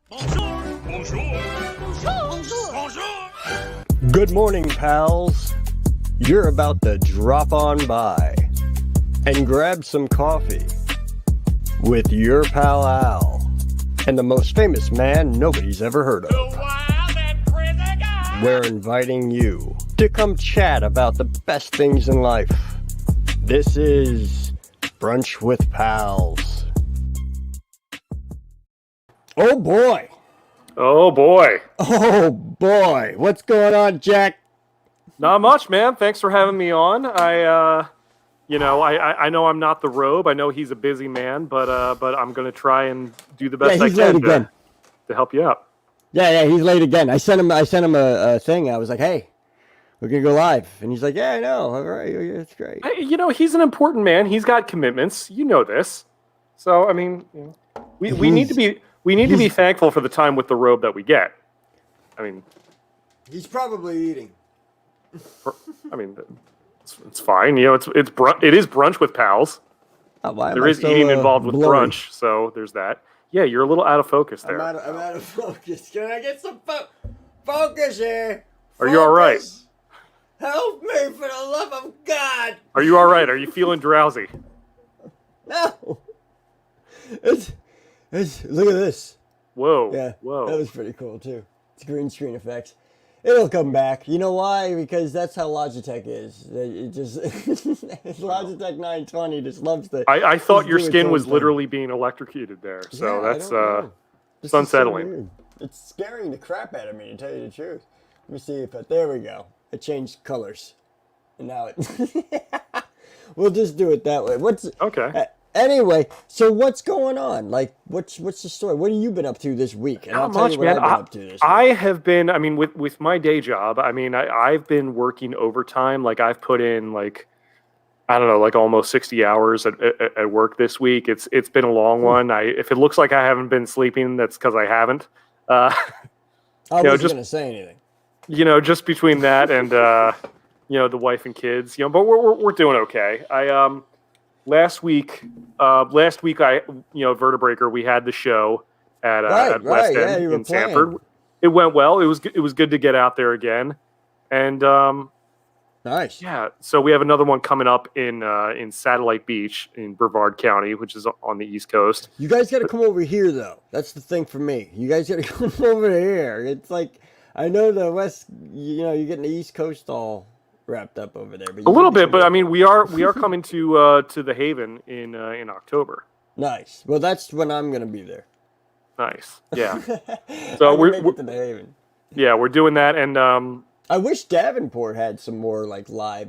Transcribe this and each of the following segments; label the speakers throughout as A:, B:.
A: Bonjour. Bonjour. Bonjour. Bonjour.
B: Good morning, pals. You're about to drop on by and grab some coffee with your pal Al and the most famous man nobody's ever heard
A: The
B: of.
A: wild and crazy guy.
B: We're inviting you to come chat about the best things in life. This is Brunch with Pals. Oh boy.
C: Oh boy.
B: Oh boy. What's going on, Jack?
C: Not much, man. Thanks for having me on. I know I'm not the Robe. I know he's a busy man, but I'm gonna try and do the best I
B: he's late
C: can
B: again.
C: to help you out.
B: Yeah, he's late again. I sent him a thing. I was like, hey, we're gonna go live, and he's like, yeah, I know. All right, it's great.
C: Hey, he's an important man. He's got commitments. You know this. So I mean, we need to be thankful for the time with the Robe that we get. I mean,
B: He's probably eating.
C: it's fine. It is brunch with pals.
B: Why am
C: There
B: I
C: is
B: so,
C: eating involved with
B: blurry?
C: brunch, so there's that. Yeah, you're a little out of focus there.
B: I'm out of focus. Can I get some focus here?
C: Are you all right?
B: Help me for the love of God!
C: Are you all right? Are you feeling drowsy?
B: No. It's look at this.
C: Whoa.
B: Yeah.
C: Whoa.
B: That was pretty cool too. It's green screen effects. It'll come back. You know why? Because that's how Logitech is. It just Logitech 920 just loves to.
C: I thought
B: just
C: your
B: do its
C: skin
B: own
C: was
B: thing.
C: literally being electrocuted there. So
B: Yeah, I
C: that's
B: don't know. This
C: it's
B: is so
C: unsettling.
B: weird. It's scaring the crap out of me, to tell you the truth. Let me see if there we go. It changed colors, and now it. We'll just do it that way.
C: Okay.
B: Anyway, so what's going on? Like, what's the story? What have you been up to this week? And I'll
C: Not
B: tell
C: much,
B: you what
C: man.
B: I've been up to this week.
C: I have been. I mean, with my day job. I mean, I've been working overtime. Like I've put in I don't know, like almost 60 hours at work this week. It's been a long one. If it looks like I haven't been sleeping, that's because I haven't.
B: I wasn't
C: just
B: gonna say anything.
C: Just between that and the wife and kids, but we're doing okay. Last week Vertebraker, we had the show at West
B: yeah,
C: End
B: you were
C: in
B: playing.
C: Sanford. It went well. It was good to get out there again, and
B: Nice.
C: yeah. So we have another one coming up in Satellite Beach in Brevard County, which is on the East Coast.
B: You guys got to come over here, though. That's the thing for me. You guys got to come over here. It's like I know the West. You're getting the East Coast all wrapped up over there. But
C: A little bit, but I mean, we are coming to the Haven in October.
B: Nice. Well, that's when I'm gonna be there.
C: Nice, yeah.
B: So
C: we're
B: make it to the Haven.
C: Yeah, we're doing that, and
B: I wish Davenport had some more like live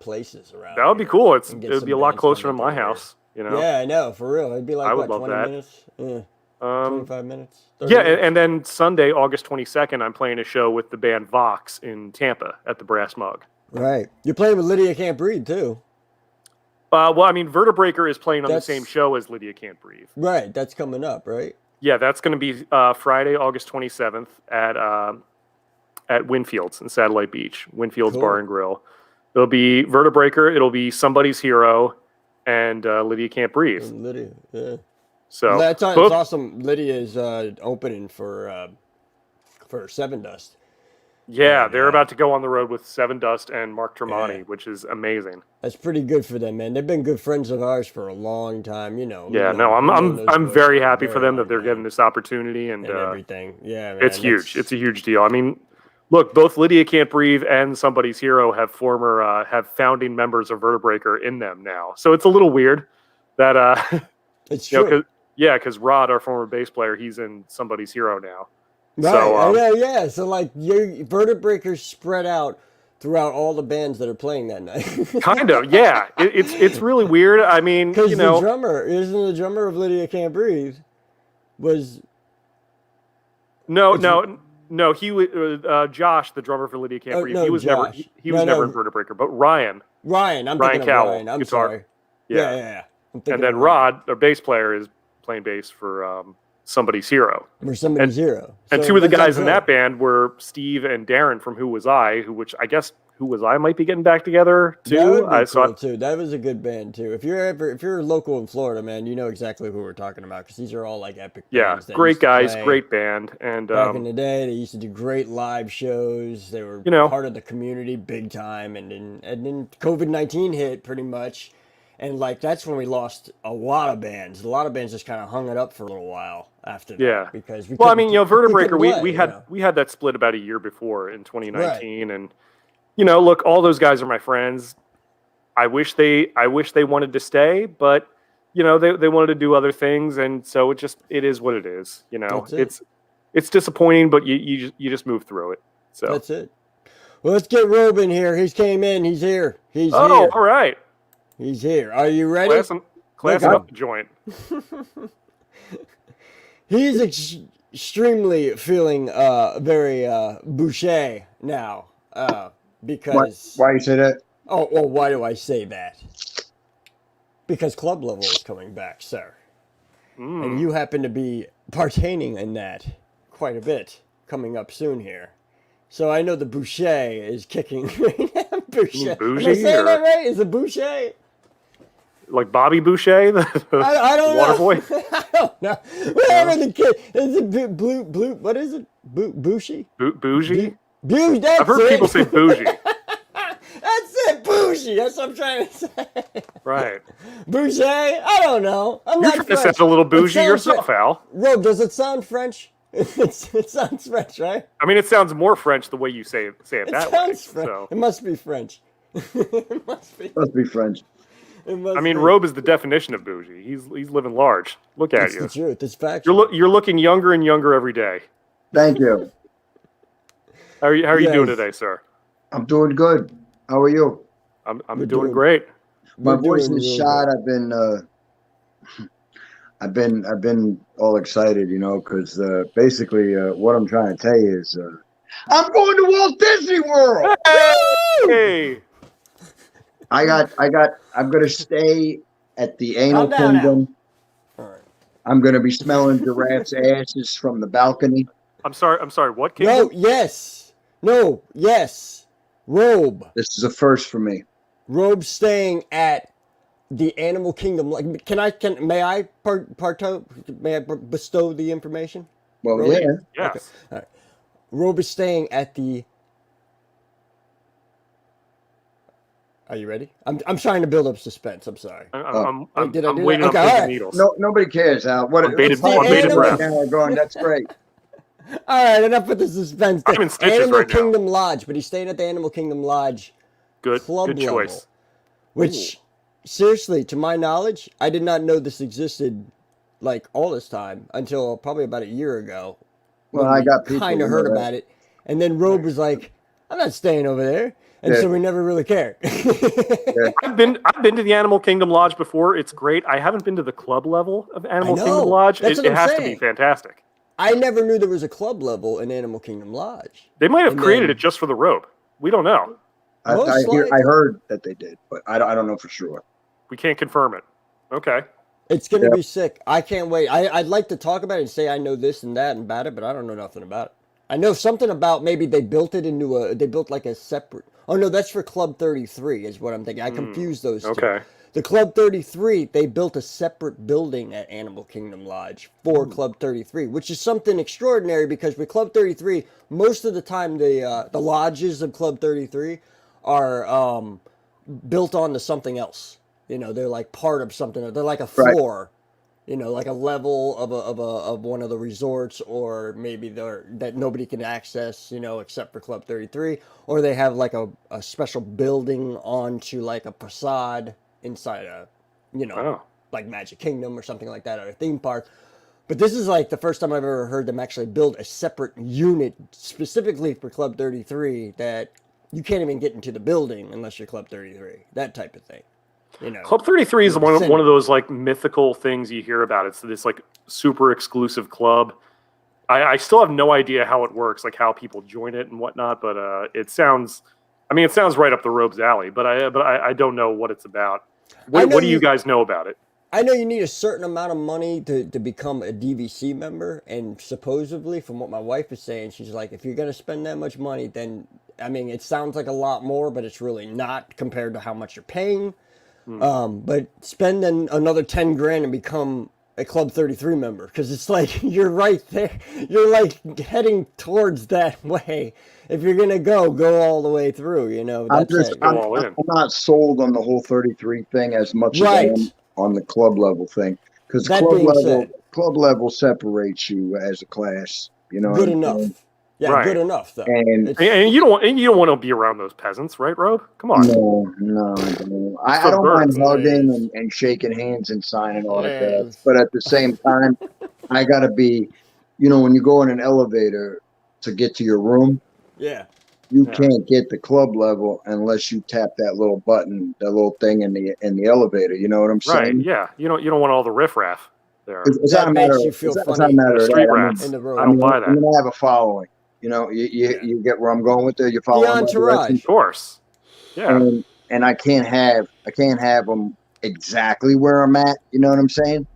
B: places around.
C: that would be
B: here
C: cool. It
B: and get
C: would
B: some
C: be a lot
B: bands
C: closer to
B: coming
C: my
B: up over
C: house.
B: Yeah, I know, for real. It'd be like
C: I would
B: what,
C: love
B: 20
C: that.
B: minutes? Yeah, 25 minutes. 30
C: Yeah,
B: minutes?
C: and then Sunday, August 22nd, I'm playing a show with the band Vox in Tampa at the Brass Mug.
B: Right. You're playing with Lydia Can't Breathe too.
C: Well, I mean, Vertebraker is playing on
B: That's-
C: the same show as Lydia Can't Breathe.
B: Right. That's coming up, right?
C: Yeah, that's going to be Friday, August 27th at Winfield's in Satellite Beach, Winfield's
B: Cool.
C: Bar and Grill. It'll be Vertebraker, it'll be Somebody's Hero, and Lydia Can't Breathe.
B: Lydia. Yeah.
C: So
B: That's it's
C: both-
B: awesome. Lydia is opening for Seven Dust.
C: Yeah, they're about to go on the road with Seven Dust and Mark Tremonti,
B: Yeah.
C: which is amazing.
B: That's pretty good for them, man. They've been good friends of ours for a long time.
C: Yeah, no, I'm very happy for them that they're getting this opportunity and
B: everything. Yeah, man,
C: it's huge. It's a huge deal. I mean, look, both Lydia Can't Breathe and Somebody's Hero have have founding members of Vertebraker in them now. So it's a little weird that
B: It's true.
C: because Rod, our former bass player, he's in Somebody's Hero now.
B: Right.
C: So,
B: yeah. So like your Vertebraker's spread out throughout all the bands that are playing that night.
C: Kind of, yeah. It's really weird. I mean,
B: Because the drummer isn't the drummer of Lydia Can't Breathe was
C: No. He was Josh, the drummer for Lydia Can't Breathe.
B: no,
C: He was
B: Josh.
C: never in Vertebraker. But Ryan,
B: Ryan. I'm
C: Ryan
B: thinking
C: Cowell,
B: of Ryan. I'm
C: guitar.
B: sorry.
C: Yeah.
B: Yeah. I'm thinking
C: and then
B: of Ryan.
C: Rod, our bass player, is playing bass for Somebody's Hero.
B: Or Somebody's Hero.
C: And
B: So
C: two of the
B: that's
C: guys in
B: great.
C: that band were Steve and Darren from Who Was I, which I guess Who Was I might be getting back together too.
B: That would be
C: So
B: cool too. That was a good band too. If you're local in Florida, man, you know exactly who we're talking about because these are all like epic
C: yeah,
B: bands that
C: great
B: used to
C: guys,
B: play
C: great band, and
B: back in the day. They used to do great live shows. They were
C: you know,
B: part of the community big time, and then COVID-19 hit pretty much, and like that's when we lost a lot of bands. A lot of bands just kind of hung it up for a little while after that
C: yeah.
B: because
C: Well, I mean, you know,
B: we couldn't
C: Vertebraker,
B: play,
C: we
B: you
C: had
B: know.
C: we had that split about a year before in
B: Right.
C: 2019, and you know, look, all those guys are my friends. I wish they wanted to stay, but you know, they wanted to do other things, and so it is what it is. You know,
B: That's it.
C: it's disappointing, but you just move through it. So
B: That's it. Well, let's get Rob in here. He's came in. He's here. He's
C: oh,
B: here.
C: all right,
B: He's here. Are you ready?
C: classing up the joint.
B: He's extremely feeling very bouché now because
D: Why you say that?
B: oh well, why do I say that? Because club level is coming back, sir, and you happen to be partaining in that quite a bit coming up soon here. So I know the bouché is kicking. Boucher. Am I
C: bougie,
B: saying
C: or-
B: that right? Is it bouché?
C: Like Bobby Boucher, the
B: I don't
C: water
B: know.
C: boy.
B: I don't know. Whatever the kid is it blue? What is it? Bougie?
C: Bougie.
B: Bougie. That's
C: I've heard
B: it.
C: people say bougie.
B: That's it. Bougie. That's what I'm trying to say.
C: Right.
B: Bougie. I don't know. I'm
C: You're
B: not
C: trying to
B: French.
C: sound a little
B: It
C: bougie
B: sounds
C: yourself,
B: French.
C: Al.
B: Rob, does it sound French? It sounds French, right?
C: I mean, it sounds more French the way you say it
B: It
C: that way.
B: sounds French.
C: So,
B: It must be French. It must be.
D: Must be French.
B: It must
C: I mean,
B: be.
C: Robe is the definition of bougie. He's living large. Look at
B: It's
C: you.
B: the truth. It's factual.
C: You're looking younger and younger every day.
D: Thank you.
C: How are you doing
B: Yes.
C: today, sir?
D: I'm doing good. How are you?
C: I'm
B: We're
C: doing
B: doing-
C: great.
D: My
B: We're
D: voice
B: doing
D: is
B: real
D: shot.
B: good.
D: I've been all excited, you know, because basically what I'm trying to tell you is I'm going to Walt Disney World.
C: Hey,
D: I'm gonna stay at the Anal
B: Calm down now.
D: Kingdom.
B: All right.
D: I'm gonna be smelling giraffes' asses from the balcony.
C: I'm sorry. What
B: No,
C: kingdom?
B: yes. No, yes. Robe.
D: This is a first for me.
B: Robe staying at the Animal Kingdom. Like, may I bestow the information?
D: Well,
B: Really?
D: yeah.
C: Yes.
B: Robe is staying at the. Are you ready? I'm trying to build up suspense. I'm sorry.
C: I'm
B: did I do
C: waiting
B: that?
C: on
B: Okay,
C: pins
B: all
C: and
B: right.
C: needles.
D: No, nobody cares, Al. What
C: On bated-
D: it's like
B: on bated
D: right
C: breath.
D: now, going, that's great.
B: All right, enough with the suspense.
C: I'm in stitches
B: Animal
C: right now.
B: Kingdom Lodge, but he's staying at the Animal Kingdom Lodge
C: Good
B: club level,
C: choice.
B: which, seriously, to my knowledge, I did not know this existed like all this time until probably about a year ago.
D: Well,
B: when
D: I
B: we
D: got people
B: kind of
D: who know
B: heard
D: that.
B: about it, and then Robe was like, "I'm not staying over there," and
D: Yeah.
B: so we never really cared.
C: I've been to the Animal Kingdom Lodge before. It's great. I haven't been to the club level of Animal
B: know.
C: Kingdom Lodge.
B: That's
C: It,
B: what
C: it
B: I'm
C: has to be
B: saying.
C: fantastic.
B: I never knew there was a club level in Animal Kingdom Lodge.
C: They might have
B: And
C: created
B: then-
C: it just for the robe. We don't know.
B: Most
D: I
B: likely.
D: heard that they did, but I don't know for sure.
C: We can't confirm it. Okay.
B: It's gonna
D: Yeah.
B: be sick. I can't wait. I'd like to talk about it and say I know this and that and about it, but I don't know nothing about it. I know something about maybe they built it into they built like a separate. Oh no, that's for Club 33 is what I'm thinking. I confused those two.
C: Okay.
B: The Club 33, they built a separate building at Animal Kingdom Lodge for Club 33, which is something extraordinary because with Club 33, most of the time the lodges of Club 33 are built onto something else. You know, they're like part of something. They're like a
D: Right.
B: floor, you know, like a level of one of the resorts, or maybe they're that nobody can access, you know, except for Club 33, or they have like a special building onto like a facade inside a, you know,
C: Oh.
B: like Magic Kingdom or something like that, or a theme park. But this is like the first time I've ever heard them actually build a separate unit specifically for Club 33 that you can't even get into the building unless you're Club 33. That type of thing. You know.
C: Club 33 is one
B: Center.
C: of those like mythical things you hear about. It's this like super exclusive club. I still have no idea how it works, like how people join it and whatnot. But it sounds right up the Robe's alley. But I don't know what it's about.
B: I know
C: What do you
B: you-
C: guys know about it?
B: I know you need a certain amount of money to become a DVC member, and supposedly, from what my wife is saying, she's like, if you're going to spend that much money, then I mean, it sounds like a lot more, but it's really not compared to how much you're paying. But spend another 10 grand and become a Club 33 member, because it's like you're right there. You're like heading towards that way. If you're gonna go all the way through. You know,
D: I'm
B: that's
D: just
B: it.
C: Go all in.
D: I'm not sold on the whole 33 thing as much as I
B: Right.
D: am on the club level thing, because
B: That being said,
D: club level separates you as a class. You know,
B: good
D: what I'm
B: enough.
D: saying?
B: Yeah,
C: Right.
B: good enough though.
D: And
B: It's,
C: And you don't want to be around those peasants, right, Robe? Come on.
D: no, I don't.
C: It's
D: I
C: for
D: don't mind
C: birds.
D: hugging
B: Please.
D: and shaking hands and signing autographs,
B: Please.
D: but at the same time, I gotta be, when you go in an elevator to get to your room,
B: Yeah.
D: you
C: Yeah.
D: can't get the club level unless you tap that little button, that little thing in the elevator. You know what I'm
C: Right.
D: saying?
C: Yeah. You don't want all the riffraff there.
D: It's
B: That
D: not a matter.
B: makes you feel
D: It's not a
B: funny.
D: matter
C: The
D: of
C: street
D: that.
C: rats.
B: in the room.
C: I don't buy
D: I'm
C: that.
D: gonna have a following. You get where I'm going with it. You follow my direction,
B: entourage.
C: Of course. Yeah.
D: and I can't have them exactly where I'm at. You know what I'm saying?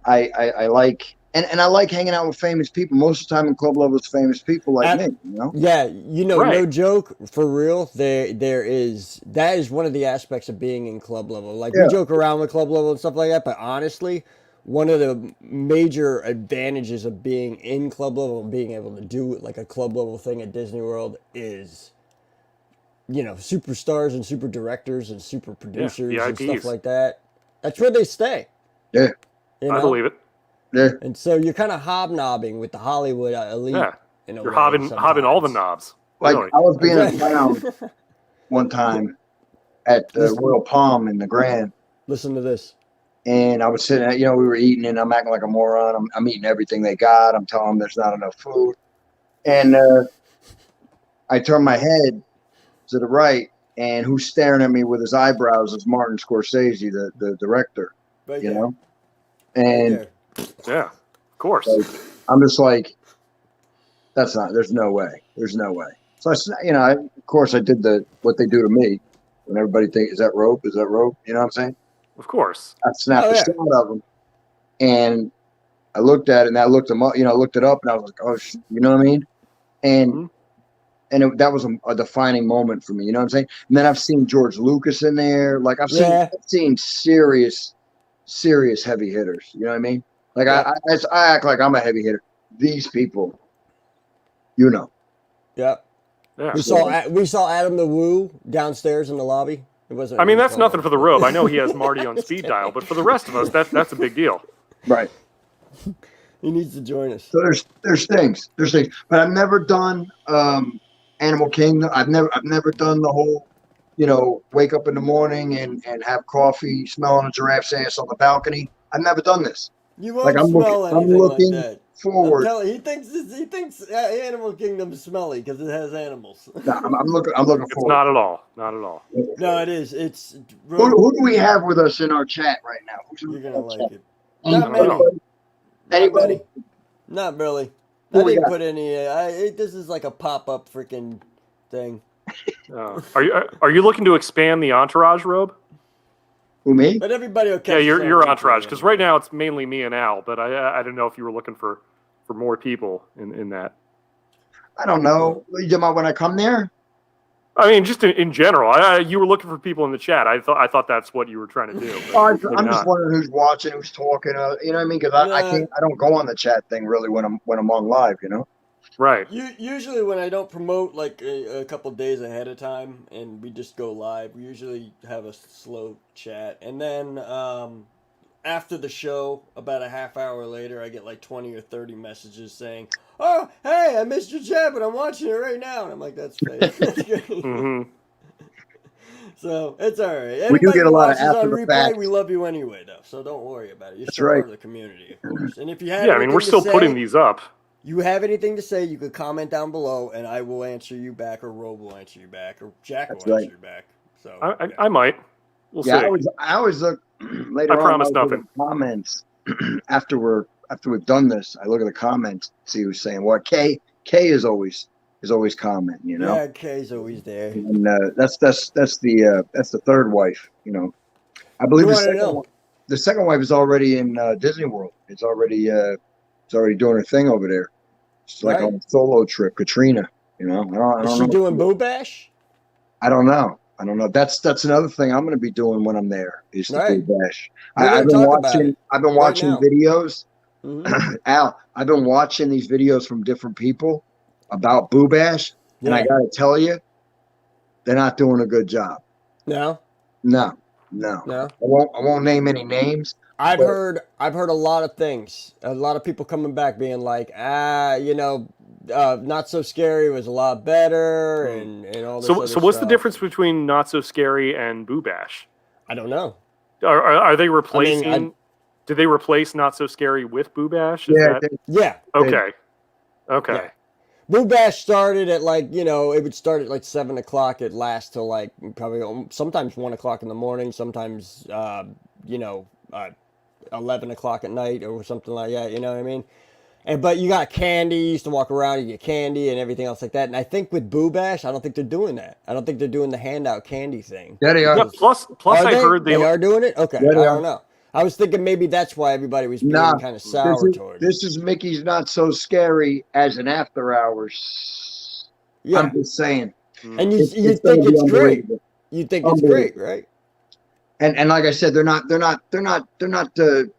D: I like and I like hanging out with famous people. Most of the time in club levels, famous people like me. You know?
B: Yeah, no
C: Right.
B: joke, for real. There is that is one of the aspects of being in club level. Like we
D: Yeah.
B: joke around with club level and stuff like that, but honestly, one of the major advantages of being in club level and being able to do like a club level thing at Disney World is, superstars and super directors and super producers and stuff
C: VIPs.
B: like that. That's where they stay.
D: Yeah.
B: You
C: I
B: know?
C: believe it.
D: Yeah.
B: And so you're kind of hobnobbing with the Hollywood elite.
C: Yeah.
B: In a
C: You're
B: way,
C: hobbing all the
B: sometimes.
C: knobs.
D: Like
C: Really.
D: I was being a clown one time at the Royal Palm in the Grand,
B: Listen to this.
D: and I was sitting at, we were eating, and I'm acting like a moron. I'm eating everything they got. I'm telling them there's not enough food, and I turn my head to the right, and who's staring at me with his eyebrows is Martin Scorsese, the director.
B: Right
D: You
B: there.
D: know,
B: Right
D: and
B: there.
C: Yeah. Of course.
D: I'm just like, there's no way. There's no way. So of course I did what they do to me when everybody thinks, is that rope? Is that rope? You know what I'm saying?
C: Of course.
D: I snapped
B: Oh,
D: the
B: yeah.
D: shot of them, and I looked at it, and I looked them up. I looked it up, and I was like, oh, you know what I mean? And
C: Mhm.
D: that was a defining moment for me. You know what I'm saying? And then I've seen George Lucas in there. Like I've seen serious heavy hitters. You know what I mean? Like
B: Yeah.
D: I act like I'm a heavy hitter. These people,
B: Yep.
C: Yeah.
B: We saw Adam the Woo downstairs in the lobby. It wasn't.
C: I mean, that's
B: called
C: nothing for the
B: but-
C: Robe. I know he has Marty on speed dial, but for the rest of us, that's a big deal.
D: right?
B: He needs to join us.
D: So there's things, but I've never done Animal Kingdom. I've never done the whole, wake up in the morning and have coffee, smelling a giraffe's ass on the balcony. I've never done this.
B: You won't
D: Like I'm
B: smell anything
D: looking
B: like that.
D: forward.
B: I'm telling you, he thinks Animal Kingdom's smelly because it has animals.
D: No, I'm looking
C: It's
D: forward.
C: not at all. Not at all.
B: No, it is. It's.
D: Who do we have with us in our chat right now?
B: You're gonna like it.
D: Anybody?
B: Not many. Not
D: Anybody?
B: many. Not really.
D: Who
B: I
D: we
B: didn't
D: got?
B: put any. This is like a pop-up freaking thing.
C: Are you looking to expand the entourage, Robe?
D: Who, me?
B: But everybody will catch.
C: Yeah,
B: us
C: your
B: on
C: your
B: replay
C: entourage, because right
B: anyway.
C: now it's mainly me and Al. But I didn't know if you were looking for more people in that.
D: I don't know. You talking about when I come there?
C: I mean, just in general, you were looking for people in the chat. I thought that's what you were trying to do. but
D: Oh,
C: maybe
D: I'm just
C: not.
D: wondering who's watching, who's talking. You know what I mean? Because I can't. I don't go on the chat thing really when I'm on live. You know.
C: Right.
B: Usually when I don't promote like a couple days ahead of time and we just go live, we usually have a slow chat. And then after the show, about a half hour later, I get like 20 or 30 messages saying, "Oh, hey, I missed your chat, but I'm watching it right now." And I'm like, "That's fake."
C: hmm
B: So it's all right.
D: We do
B: Anybody
D: get a
B: who
D: lot of
B: watches on
D: after the
B: replay,
D: fact.
B: we love you anyway, though. So don't worry about it. You're
D: That's
B: still
D: right.
B: part of the community, of course. And if you have
C: Yeah, I mean, we're
B: anything to
C: still putting
B: say,
C: these up.
B: you have anything to say, you could comment down below, and I will answer you back, or Robe will answer you back, or Jack
D: That's
B: will
D: right.
B: answer you back. So
C: I might. We'll
D: Yeah,
C: see.
D: I always look later
C: I
D: on.
C: promise
D: look at
C: nothing.
D: the comments after we've done this. I look at the comments, see who's saying what. K is always commenting. You know.
B: yeah, Kay's always there.
D: And that's the third wife. You know. I believe
B: You
D: the
B: wanna
D: second
B: know?
D: one. The second wife is already in Disney World. It's already doing her thing over there. It's like
B: Right.
D: on a solo trip. Katrina. You know, I
B: Is
D: don't
B: she
D: know.
B: doing Boo Bash?
D: I don't know. I don't know. That's another thing I'm going to be doing when I'm there is the
B: Right.
D: Boo Bash.
B: We're
D: I've
B: gonna
D: been
B: talk about it
D: I've been
B: right
D: watching
B: now.
D: videos.
B: Mhm.
D: Al, I've been watching these videos from different people about Boo Bash, and I
B: Yeah.
D: got to tell you, they're not doing a good job.
B: No.
D: No, no.
B: No.
D: I won't name any names.
B: I've
D: But
B: heard a lot of things. A lot of people coming back being like, Not So Scary was a lot better and all this
C: So
B: other
C: what's the
B: stuff.
C: difference between Not So Scary and Boo Bash?
B: I don't know.
C: Are they replacing?
B: I mean,
C: did they replace Not So Scary with Boo Bash? Is
D: yeah,
C: that
B: Yeah.
C: okay? Okay.
B: Yeah. Boo Bash started at it would start at like 7 o'clock. It'd last till like probably sometimes 1 o'clock in the morning, sometimes, 11 o'clock at night or something like that. You know what I mean? But you got candy. You used to walk around, you get candy and everything else like that. And I think with Boo Bash, I don't think they're doing that. I don't think they're doing the handout candy thing.
D: yeah, they are.
C: Yeah. Plus,
B: Are
C: I
B: they?
C: heard
B: They are doing it. Okay,
D: Yeah,
B: I
D: they
B: don't
D: are.
B: know. I was thinking maybe that's why everybody was being
D: Nah,
B: kind of sour toward it.
D: this is Mickey's Not So Scary as an after hours.
B: Yeah,
D: I'm just saying.
B: and you
D: It's
B: think
D: gonna be
B: it's great.
D: unbelievable.
B: You think it's great, right?
D: And like I said, they're not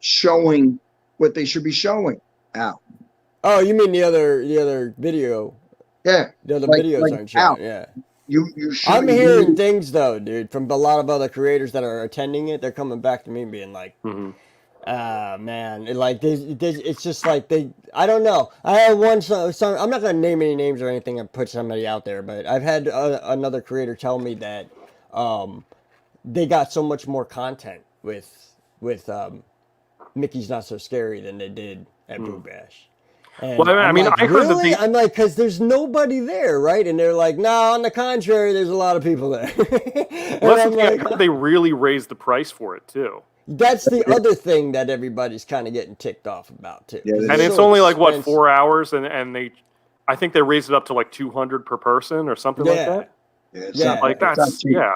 D: showing what they should be showing. Al.
B: Oh, you mean the other video?
D: Yeah.
B: The other
D: Like-
B: videos
D: like
B: aren't showing.
D: Al.
B: Yeah.
D: You should
B: I'm
D: be
B: hearing
D: reading-
B: things though, dude, from a lot of other creators that are attending it. They're coming back to me being like, man, it's just like I don't know. I had one some I'm not gonna name any names or anything and put somebody out there, but I've had another creator tell me that they got so much more content with Mickey's Not So Scary than they did at Boo Bash. And
C: Well, I
B: I'm
C: mean,
B: like,
C: I heard that
B: really?
C: they-
B: I'm like, because there's nobody there, right? And they're like, no, on the contrary, there's a lot of people there. And
C: Well, that's
B: I'm
C: the thing. I
B: like,
C: heard they really raised the price for it too.
B: that's the other thing that everybody's kind of getting ticked off about too.
D: Yeah,
B: 'Cause
C: And it's
B: so
C: only like what,
B: expensive.
C: 4 hours, and I think they raised it up to like 200 per person or something like
B: Yeah.
C: that.
D: Yeah, it's
B: Yeah.
D: not-
C: Like
D: it's not
C: that's
D: cheap.
C: yeah.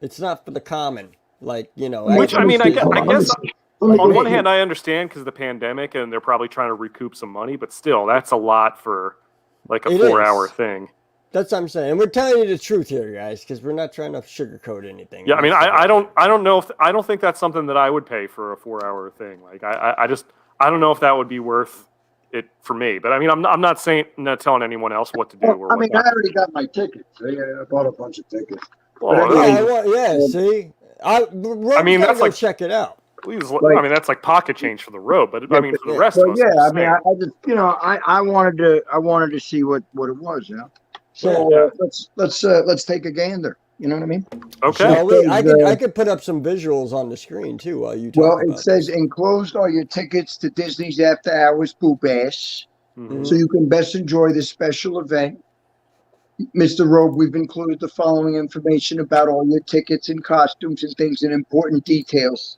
B: It's not for the common, like
C: Which I mean, I guess
B: Like
C: on
B: me.
C: one hand I understand because of the pandemic and they're probably trying to recoup some money, but still, that's a lot for like a
B: It
C: 4 hour
B: is.
C: thing.
B: That's what I'm saying. And we're telling you the truth here, guys, because we're not trying to sugarcoat anything.
C: Yeah, I mean,
B: That's the
C: I
B: whole
C: don't know if I don't think that's something that I would pay for a 4 hour thing. Like I don't know if that would be worth it for me. But I mean, I'm not telling anyone else what to do. Or
D: I mean,
C: what
D: I already got my tickets. I bought a bunch of tickets.
C: well,
D: but
B: Yeah, see, I
C: mean, that's
B: go
C: like-
B: check it out.
C: please,
D: Like-
C: I mean, that's like pocket change for the road. But I mean, for the
B: yeah.
C: rest of
D: Well,
C: us,
D: yeah,
C: I'm
D: I
C: just
D: mean,
C: saying.
D: I just I wanted to see what it was, you know. So
C: Yeah.
D: let's take a gander. You know what I mean?
C: Okay.
B: Shall we?
D: Because,
B: I could put up some visuals on the screen too while you talk
D: Well,
B: about
D: it says
B: this.
D: enclosed are your tickets to Disney's After Hours Boo Bash,
C: Mhm.
D: so you can best enjoy this special event. Mr. Robe, we've included the following information about all your tickets and costumes and things and important details.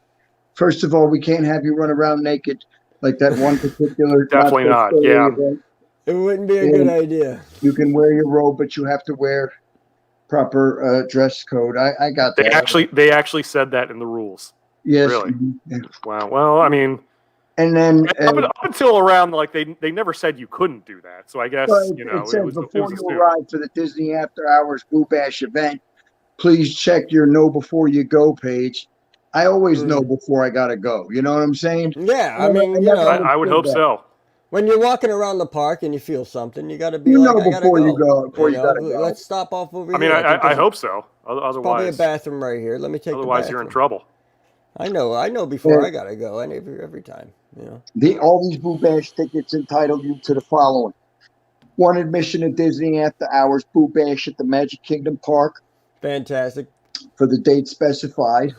D: First of all, we can't have you run around naked like that one particular.
C: Definitely not,
D: so-scary
C: yeah.
D: event.
B: It wouldn't be a good idea.
D: You can wear your robe, but you have to wear proper dress code. I got that.
C: They actually said that in the rules.
D: Yes.
C: really?
D: Yeah.
C: Wow. Well, I mean,
D: And then
C: up until around like they never said you couldn't do that. So I guess
D: well,
C: you know
D: it says
C: was
D: before you
C: assumed.
D: arrive for the Disney After Hours Boo Bash event, please check your Know Before You Go page. I always know before I gotta go. You know what I'm saying?
B: Yeah, I mean,
C: I would hope so.
B: when you're walking around the park and you feel something, you got to be
D: You
B: like,
D: know
B: I gotta
D: before
B: go.
D: you go, before you
B: know?
D: gotta go.
B: Let's stop off over
C: I mean,
B: here.
C: I
B: there's
C: hope so.
B: probably a
C: Otherwise,
B: bathroom right here. Let me take
C: otherwise
B: the
C: you're in
B: bathroom.
C: trouble.
B: I know before
D: Yeah.
B: I gotta go. I know every time.
D: All these Boo Bash tickets entitle you to the following: one admission to Disney After Hours Boo Bash at the Magic Kingdom Park
B: Fantastic.
D: for the date specified.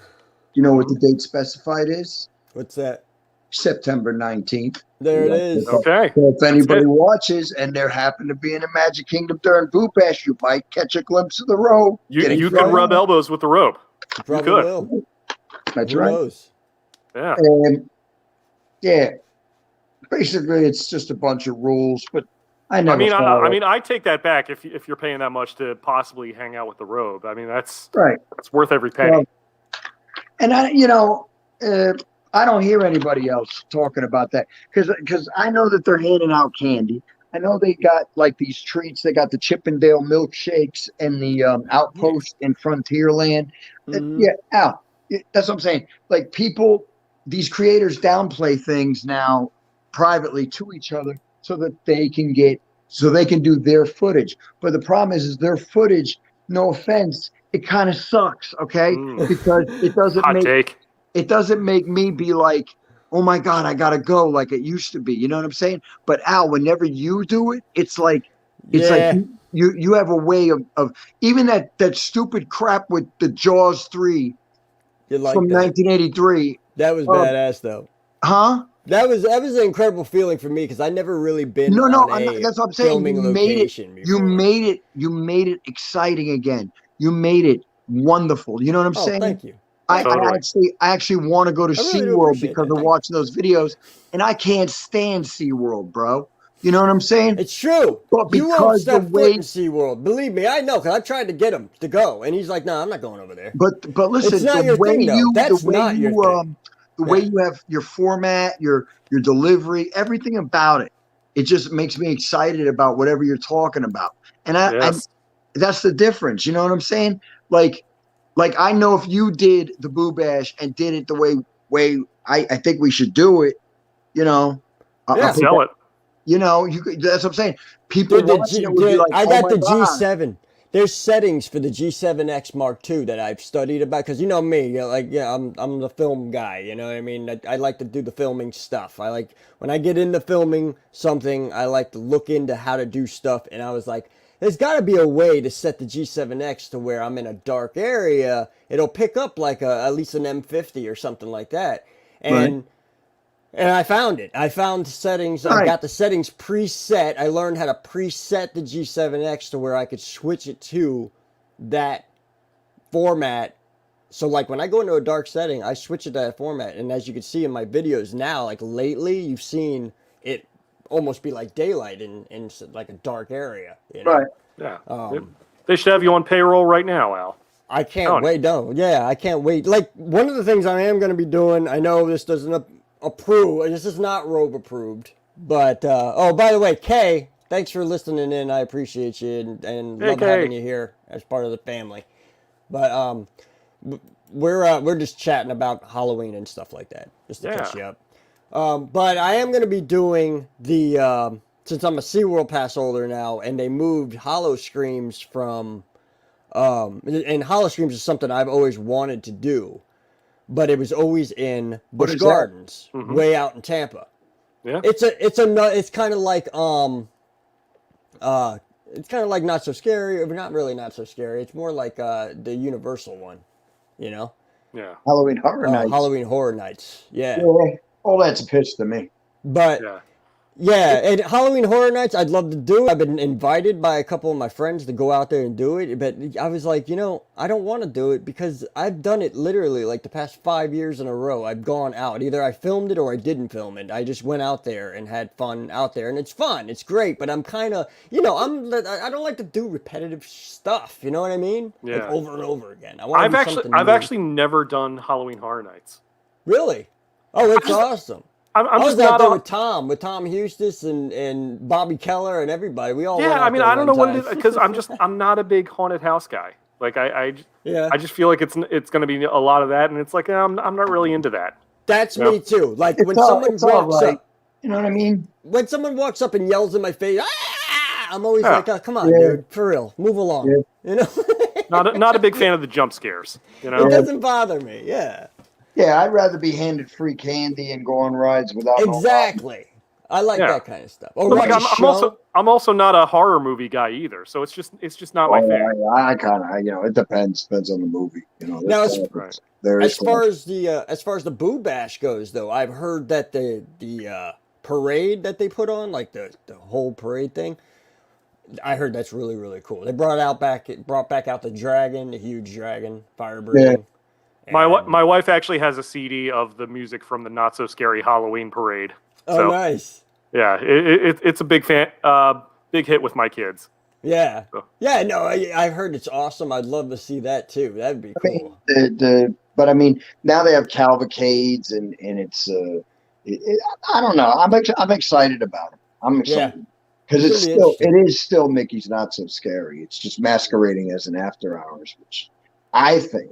D: You know what the date specified is?
B: What's that?
D: September 19th.
B: There it is.
C: Okay.
D: So if anybody
C: it.
D: watches and there happen to be in the Magic Kingdom during Boo Bash, you might catch a glimpse of the robe.
C: You could rub elbows with the rope.
B: You probably
C: could.
B: will.
D: That's
B: Who
D: right.
B: knows?
C: Yeah.
D: And yeah, basically it's just a bunch of rules, but I never.
C: I mean, I take that back. If you're paying that much to possibly hang out with the robe, I mean, that's
D: right.
C: worth every penny.
D: Well, and I don't hear anybody else talking about that because I know that they're handing out candy. I know they got like these treats. They got the Chippendale milkshakes and the Outpost in Frontierland.
B: Mhm.
D: Yeah, Al, that's what I'm saying. Like people, these creators downplay things now privately to each other so that they can do their footage. But the problem is their footage. No offense, it kind of sucks. Okay, because
C: Hot take.
D: it doesn't make me be like, oh my God, I gotta go like it used to be. You know what I'm saying? But Al, whenever you do it, it's like
B: Yeah,
D: you have a way of even that stupid crap with the Jaws 3
B: you like
D: from
B: that.
D: 1983.
B: That was
D: Um,
B: badass though.
D: huh?
B: That was an incredible feeling for me because I never really been
D: No,
B: on
D: I'm not,
B: a
D: that's what I'm saying.
B: filming location before.
D: You made it exciting again. You made it wonderful. You know what I'm
B: Oh,
D: saying?
B: thank you.
D: I,
B: Thank you.
C: Totally.
D: I actually want to go to
B: I really do
D: SeaWorld
B: appreciate
D: because
B: that.
D: of
B: Thank you.
D: watching those videos, and I can't stand SeaWorld, bro. You know what I'm saying?
B: It's true.
D: But
B: You won't
D: because the
B: step foot
D: way,
B: in SeaWorld. Believe me, I know because I tried to get him to go, and he's like, "No, I'm not going over there."
D: but
B: It's
D: listen,
B: not your thing, though. That's not your thing.
D: the way
B: Yeah.
D: you have your format, your delivery, everything about it, it just makes me excited about whatever you're talking about. And I
C: Yes.
D: that's the difference. You know what I'm saying? Like I know if you did the Boo Bash and did it the way I think we should do it, you know, I'll
B: Yeah.
D: put
C: Sell
D: that.
C: it.
D: You know, that's what I'm saying. People watching it would be like,
B: I
D: "Oh
B: got
D: my
B: the
D: God!"
B: G7. There's settings for the G7X Mark II that I've studied about because you know me, I'm the film guy. You know what I mean? I like to do the filming stuff. I like when I get into filming something, I like to look into how to do stuff. And I was like, there's got to be a way to set the G7X to where I'm in a dark area. It'll pick up like at least an M50 or something like that.
D: Right.
B: And I found it. I found settings.
D: All
B: I've
D: right.
B: got the settings preset. I learned how to preset the G7X to where I could switch it to that format. So like when I go into a dark setting, I switch it to that format. And as you can see in my videos now, like lately, you've seen it almost be like daylight in like a dark area. You know.
D: Right.
C: Yeah.
B: Um,
C: They should have you on payroll right now, Al.
B: I can't
C: Telling you.
B: wait. No, yeah, I can't wait. Like one of the things I am going to be doing. I know this doesn't approve. This is not Robe approved. But oh, by the way, Kay, thanks for listening in. I appreciate you and
C: Hey,
B: love
C: Kay.
B: having you here as part of the family. But we're just chatting about Halloween and stuff like that, just to catch you
C: Yeah.
B: up. But I am going to be doing the since I'm a SeaWorld pass holder now, and they moved Hollow Screams from. And Hollow Screams is something I've always wanted to do, but it was always in
D: What
B: Busch
D: is that?
B: Gardens,
C: Mhm.
B: way out in Tampa.
C: Yeah.
B: It's kind of like it's kind of like Not So Scary, but not really Not So Scary. It's more like the Universal one, you know,
C: Yeah.
D: Halloween Horror Nights.
B: Halloween Horror Nights. Yeah,
D: Yeah. All that's a pitch to me.
B: but
C: Yeah.
B: yeah, and Halloween Horror Nights, I'd love to do. I've been invited by a couple of my friends to go out there and do it, but I was like, I don't want to do it because I've done it literally like the past 5 years in a row. I've gone out. Either I filmed it or I didn't film it. I just went out there and had fun out there, and it's fun. It's great, but I'm kind of, I don't like to do repetitive stuff. You know what I mean? Like
C: Yeah.
B: over and over again. I want to do something
C: I've
B: new.
C: actually never done Halloween Horror Nights.
B: Really? Oh, it's awesome.
C: I'm
B: I was
C: just
B: out
C: not
B: there
C: a,
B: with Tom Hustis and Bobby Keller and everybody. We all went
C: Yeah,
B: out
C: I mean,
B: there
C: I don't know
B: one
C: what it
B: time.
C: is because I'm not a big haunted house guy. Like
B: Yeah,
C: I just feel like it's going to be a lot of that, and it's like I'm not really into that.
B: that's
C: Yeah.
B: me too. Like when
D: It's
B: someone
D: all
B: walks
D: right.
B: up,
D: You know what I mean?
B: when someone walks up and yells in my face, ah! I'm always
C: Yeah.
B: like, oh, come on,
D: Yeah.
B: dude, for real, move along.
D: Yeah.
B: You know,
C: Not a big fan of the jump scares. You know.
B: it doesn't bother me. Yeah,
D: Yeah, I'd rather be handed free candy and go on rides without no problem.
B: exactly. I like
C: Yeah.
B: that kind of stuff. Or
C: But
B: watch
C: like
B: a show.
C: I'm also not a horror movie guy either. So it's just not my thing.
D: I kind of, it depends on the movie.
B: Now,
C: Right.
B: as far as the Boo Bash goes, though, I've heard that the parade that they put on, like the whole parade thing, I heard that's really really cool. They brought back out the dragon, the huge dragon, fire breathing.
C: My
B: And-
C: wife actually has a CD of the music from the Not So Scary Halloween Parade.
B: Oh,
C: So
B: nice.
C: yeah, it's a big big hit with my kids.
B: Yeah.
C: So-
B: Yeah. No, I've heard it's awesome. I'd love to see that too. That'd be
D: I mean,
B: cool.
D: but I mean, now they have cavalcades and it's I don't know. I'm excited about it. I'm excited because
B: It's gonna be interesting.
D: it is still Mickey's Not So Scary. It's just masquerading as an after hours, which I think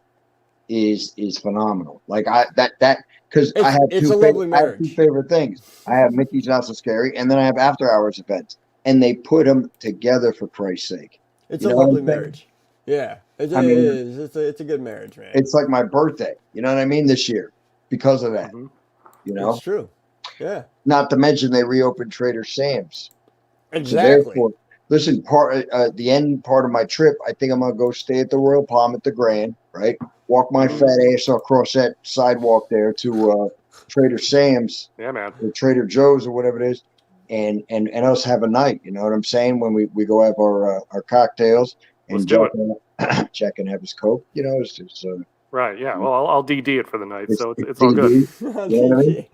D: is phenomenal. Like that because
B: It's a lovely
D: I have two
B: marriage.
D: favorite things. I have Mickey's Not So Scary, and then I have after hours events, and they put them together for Christ's sake.
B: It's
D: You
B: a
D: know what
B: lovely
D: I'm saying?
B: marriage. Yeah, it
D: I mean,
B: is. It's a good marriage, man.
D: it's like my birthday. You know what I mean? This year because of that.
C: Mhm.
D: You
B: It's
D: know,
B: true. Yeah,
D: not to mention they reopened Trader Sam's. So
B: exactly.
D: therefore, listen, the end part of my trip, I think I'm gonna go stay at the Royal Palm at the Grand, right? Walk my
C: Mhm.
D: fat ass across that sidewalk there to Trader Sam's
C: Yeah, man.
D: or Trader Joe's or whatever it is, and us have a night. You know what I'm saying? When we go have our cocktails
C: Let's
D: and
C: do it.
D: Jack can have his coke. You know,
C: Right. Yeah. Well, I'll DD it for the night, so it's
D: it's
C: all good.
D: DD. You know what I mean?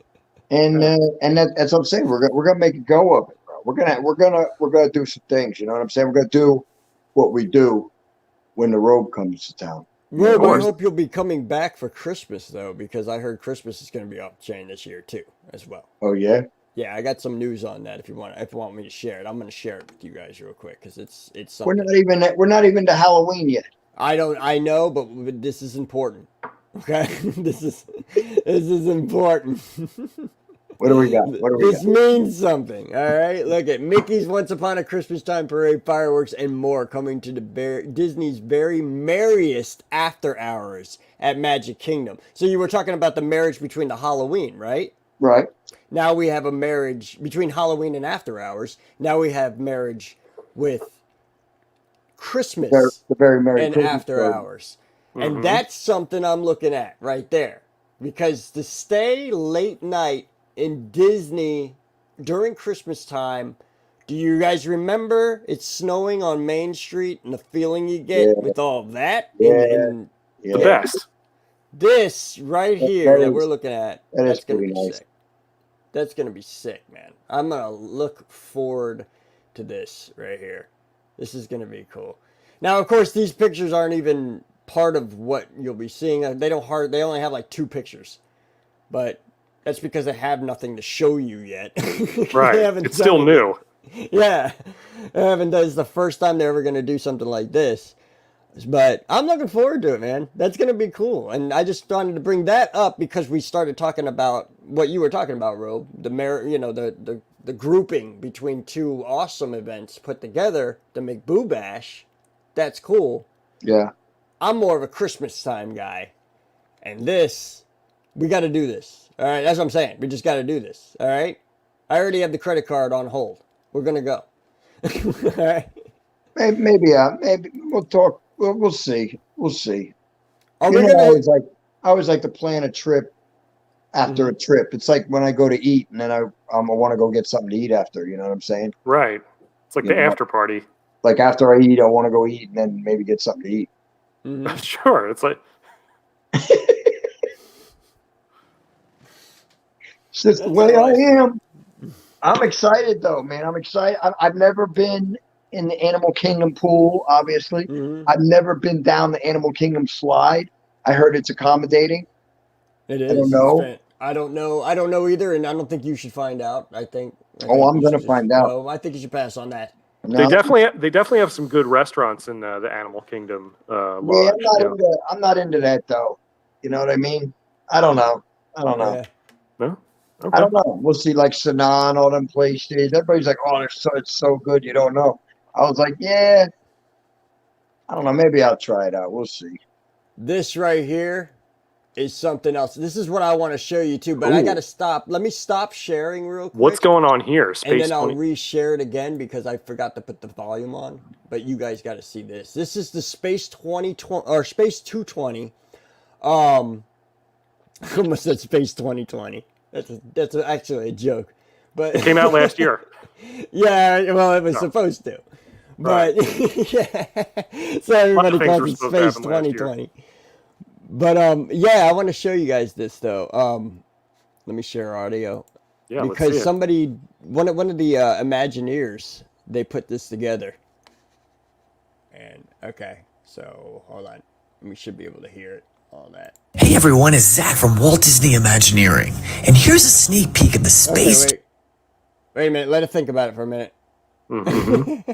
C: Yeah.
D: And that's what I'm saying. We're gonna make a go of it, bro. We're gonna do some things. You know what I'm saying? We're gonna do what we do when the robe comes to town. You know
B: Rob,
D: what I
B: I
D: mean?
C: course.
B: hope you'll be coming back for Christmas though, because I heard Christmas is going to be off the chain this year too, as well.
D: Oh yeah.
B: Yeah, I got some news on that. If you want me to share it, I'm going to share it with you guys real quick because it's
D: We're
B: something.
D: we're not even to Halloween yet.
B: I know, but this is important. Okay, this is important.
D: What do we got? What do we
B: This
D: got?
B: means something. All right, look at Mickey's Once Upon a Christmas Time Parade, fireworks, and more coming to Disney's very merriest after hours at Magic Kingdom. So you were talking about the marriage between the Halloween, right?
D: Right.
B: Now we have a marriage between Halloween and after hours. Now we have marriage with Christmas
D: The very Merry
B: and
D: Christmas
B: after
D: party.
B: hours. And
C: Hmm.
B: that's something I'm looking at right there. Because to stay late night in Disney during Christmas time, do you guys remember it's snowing on Main Street and the feeling you get
D: Yeah.
B: with all that?
D: Yeah.
C: The
D: Yeah.
C: best.
B: This right here that we're looking at,
D: that is
B: that's going to
D: pretty
B: be
D: nice.
B: sick. That's going to be sick, man. I'm going to look forward to this right here. This is going to be cool. Now, of course, these pictures aren't even part of what you'll be seeing. They only have like 2 pictures. But that's because they have nothing to show you yet. They
C: Right.
B: haven't
C: It's
B: done
C: still
B: it
C: new.
B: yet. Yeah. They haven't done. It's the first time they're ever going to do something like this. But I'm looking forward to it, man. That's going to be cool. And I just wanted to bring that up because we started talking about what you were talking about, Rob. The grouping between 2 awesome events put together to make Boo Bash. That's cool.
D: Yeah.
B: I'm more of a Christmas time guy. And this, we got to do this. All right, that's what I'm saying. We just got to do this. All right. I already have the credit card on hold. We're going to go. All right.
D: Maybe we'll talk. We'll see. We'll see.
B: Are
D: You
B: we
D: know,
B: going to.
D: I always like to plan a trip after a trip. It's like when I go to eat and then I want to go get something to eat after. You know what I'm saying?
C: Right. It's like
D: You
C: the
D: know,
C: after party.
D: like after I eat, I want to go eat and then maybe get something to eat.
C: Sure. It's like
D: It's just the
B: That's
D: way
B: how
D: I
B: I feel.
D: am. I'm excited though, man. I'm excited. I've never been in the Animal Kingdom pool, obviously. I've never been down the Animal Kingdom slide. I heard it's accommodating.
B: It
D: I don't
B: is.
D: know.
B: I don't know. I don't know either, and I don't think you should find out. I
D: Oh,
B: think
D: I'm
B: you should
D: gonna
B: just
D: find out.
B: go. I think you should pass on that.
C: they
D: No,
C: definitely have some good restaurants in the Animal Kingdom
D: yeah,
C: lodge. You know.
D: I'm not into that though. You know what I mean? I don't know. I don't know.
B: Yeah.
C: No.
D: I
C: Okay.
D: don't know. We'll see, like Sanan, all them places. Everybody's like, "Oh, it's so good." You don't know. I was like, "Yeah, I don't know. Maybe I'll try it out. We'll see."
B: This right here is something else. This is what I want to show you too, but I
C: Ooh.
B: got to stop. Let me stop sharing real quick.
C: What's going on here?
B: And
C: Space
B: then I'll
C: 20.
B: reshare it again because I forgot to put the volume on. But you guys got to see this. This is the Space 2020 or Space 220. I almost said Space 2020. That's actually a joke. But
C: It came out last year.
B: Yeah, well, it was
C: No.
B: supposed to.
C: Right.
B: But yeah, so
C: A lot
B: everybody
C: of things
B: calls
C: were
B: it
C: supposed to
B: Space
C: happen last year.
B: 2020. But yeah, I want to show you guys this though. Let me share audio
C: Yeah. Let's
B: because
C: see it.
B: somebody, one of the Imagineers, they put this together. And okay, so hold on, we should be able to hear it. All that.
E: Hey everyone, it's Zach from Walt Disney Imagineering, and here's a sneak peek of the
B: Okay,
E: space.
B: wait a minute. Let it think about it for a minute.
C: Mhm.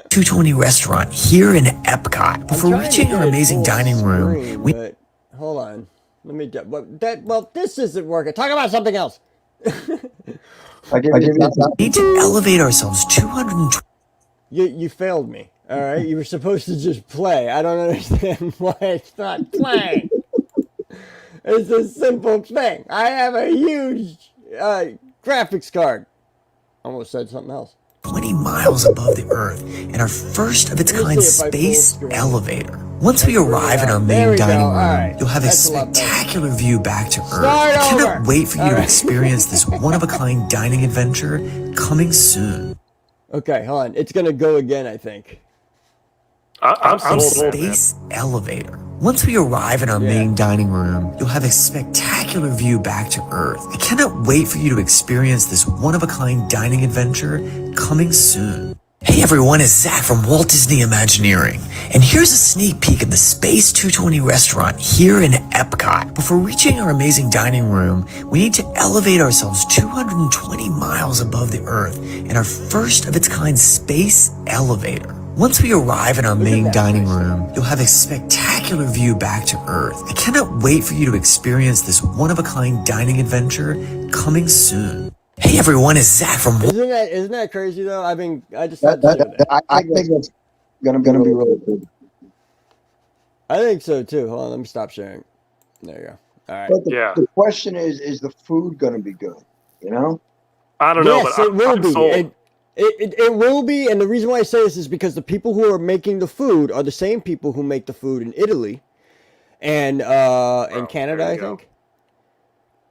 E: 220 restaurant here in Epcot. Before
B: trying to
E: reaching
B: get
E: our
B: it
E: amazing
B: full
E: dining room,
B: screen,
E: we
B: but hold on. Let me get well, this isn't working. Talk about something else.
D: I give you time.
E: need to elevate ourselves 220
B: You failed me. All right, you were supposed to just play. I don't understand why it's not playing. It's a simple thing. I have a huge graphics card. Almost said something else.
E: miles above the Earth in our first of its
B: Let me
E: kind
B: see if I full
E: space
B: screen it.
E: elevator. Once we
B: Let's bring it
E: arrive in our
B: up. There
E: main
B: we go.
E: dining
B: All
E: room,
B: right.
E: you'll have a
B: That's a lot better.
E: spectacular view back to Earth.
B: Start
E: I cannot
B: over.
E: wait for you
B: All
E: to
B: right.
E: experience this one-of-a-kind dining adventure coming soon.
B: Okay, hold on. It's gonna go again, I think.
C: I'm sold, man.
E: Space elevator. Once we arrive in our main dining room, you'll have a spectacular view back to Earth. I cannot wait for you to experience this one-of-a-kind dining adventure coming soon. Hey everyone, it's Zach from Walt Disney Imagineering, and here's a sneak peek of the Space 220 restaurant here in Epcot. Before reaching our amazing dining room, we need to elevate ourselves 220 miles above the Earth in our first of its kind space elevator. Once we arrive in our main dining room, you'll have a spectacular view back to Earth. I cannot wait for you to experience this one-of-a-kind dining adventure coming soon. Hey everyone, it's Zach from
B: Isn't that crazy though? I mean, I just had to say that.
D: I think that's gonna be really good.
B: I think so too. Hold on, let me stop sharing. There you go. All right.
D: But
C: Yeah.
D: the question is the food gonna be good? You know?
C: I don't know,
B: Yes,
C: but
B: it will
C: I'm
B: be.
C: sold.
B: It will be, and the reason why I say this is because the people who are making the food are the same people who make the food in Italy and in Canada,
C: there
B: I
C: you go.
B: think.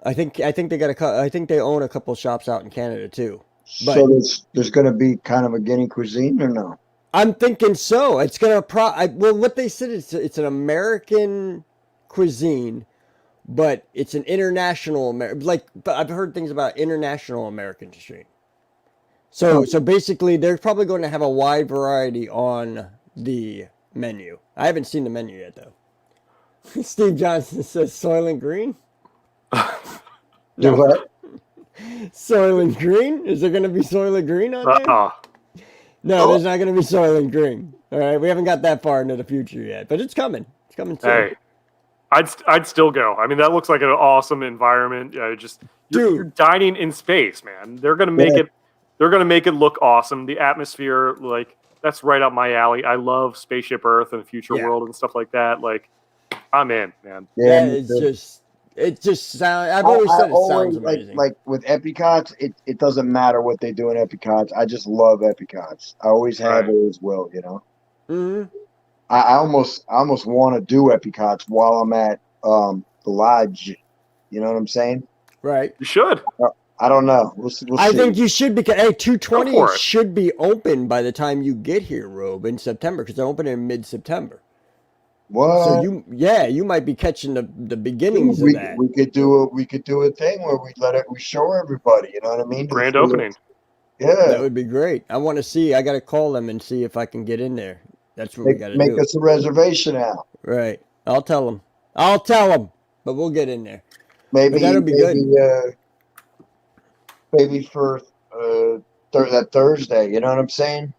B: I think they got I think they own a couple shops out in Canada too. But
D: So there's gonna be kind of a Guinea cuisine or no?
B: I'm thinking so. It's gonna well, what they said is it's an American cuisine, but it's an international but I've heard things about international American cuisine. So basically, they're probably going to have a wide variety on the menu. I haven't seen the menu yet though. Steve Johnson says Soylent Green.
D: Do what?
B: Soylent Green? Is there going to be Soylent Green on there? No, there's not going to be Soylent Green. All right, we haven't got that far into the future yet, but it's coming. It's coming soon.
C: Hey, I'd still go. I mean, that looks like an awesome environment. You're dining in space, man. They're gonna make it. They're gonna make it look awesome. The atmosphere, like that's right up my alley. I love Spaceship Earth and Future World and stuff like that. Like, I'm in, man.
B: Yeah, it just sounds. I've always said it sounds amazing.
D: Like with Epicots, it doesn't matter what they do in Epicots. I just love Epicots. I always have it as well. You know.
B: Mm-hmm.
D: I almost want to do Epicots while I'm at the lodge. You know what I'm saying?
B: Right.
C: You should.
D: I don't know. We'll see.
B: I think you should because 220 should be open by the time you get here, Robe, in September because they're opening in mid-September.
D: What?
B: So you might be catching the beginnings of that.
D: We could do a thing where we show everybody. You know what I mean?
C: Grand opening.
D: Yeah,
B: that would be great. I want to see. I got to call them and see if I can get in there. That's what we got to do.
D: Make us a reservation out.
B: Right. I'll tell them. But we'll get in there.
D: Maybe
B: that'll be good.
D: Maybe for that Thursday. You know what I'm saying?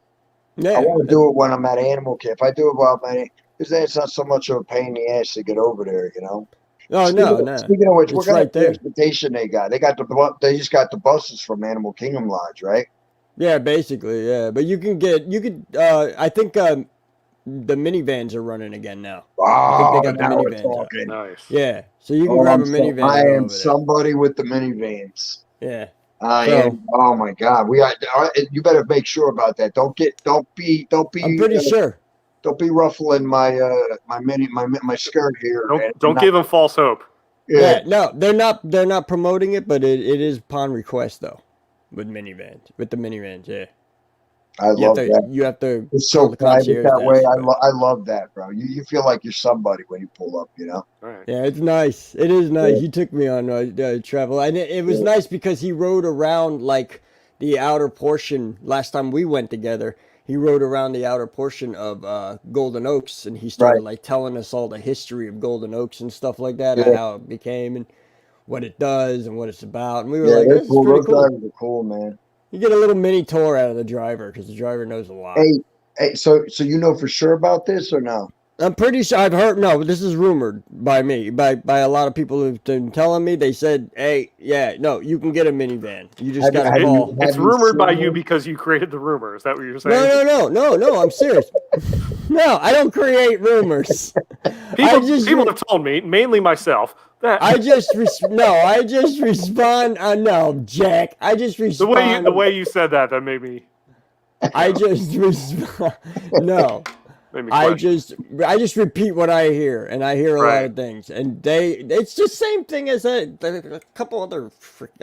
B: Yeah.
D: I want to do it when I'm at Animal Care. If I do it while I'm at, because then it's not so much of a pain in the ass to get over there. You know.
B: Oh no.
D: Speaking of which,
B: it's
D: we're gonna
B: right
D: have the
B: there.
D: transportation they got. They just got the buses from Animal Kingdom Lodge, right?
B: Yeah, basically, yeah. But you could. I think the minivans are running again now.
D: Oh,
B: I think they got the minivans out.
C: Nice.
B: Yeah, so you can grab a minivan.
D: I am somebody with the minivans.
B: Yeah.
D: I am. Oh my God, you better make sure about that. Don't be.
B: I'm pretty sure.
D: Don't be ruffling my skirt here.
C: Don't give them false hope.
B: Yeah. No, they're not promoting it, but it is upon request though. With the minivans, yeah.
D: I love that.
B: You have to.
D: It's so private that way. I love that, bro. You feel like you're somebody when you pull up, you know.
C: Right.
B: Yeah, it's nice. It is nice. He took me on travel, and it was nice because he rode around like the outer portion. Last time we went together, he rode around the outer portion of Golden Oaks, and he started like telling us all the history of Golden Oaks and stuff like that, and how it became and what it does and what it's about. And we were like, "This is pretty cool."
D: Those drivers are cool, man.
B: You get a little mini tour out of the driver because the driver knows a lot.
D: Hey, so you know for sure about this or no?
B: I'm pretty sure I've heard. No, this is rumored by me, by a lot of people who've been telling me. They said, "Hey, yeah, no, you can get a minivan. You just got to call."
C: It's rumored by you because you created the rumor. Is that what you're saying?
B: No. I'm serious. No, I don't create rumors.
C: People have told me, mainly myself, that
B: I just respond. No, Jack. I just respond.
C: the way you said that made me.
B: I just respond. No. I just repeat what I hear, and I hear a lot of things, and it's just same thing as a couple other.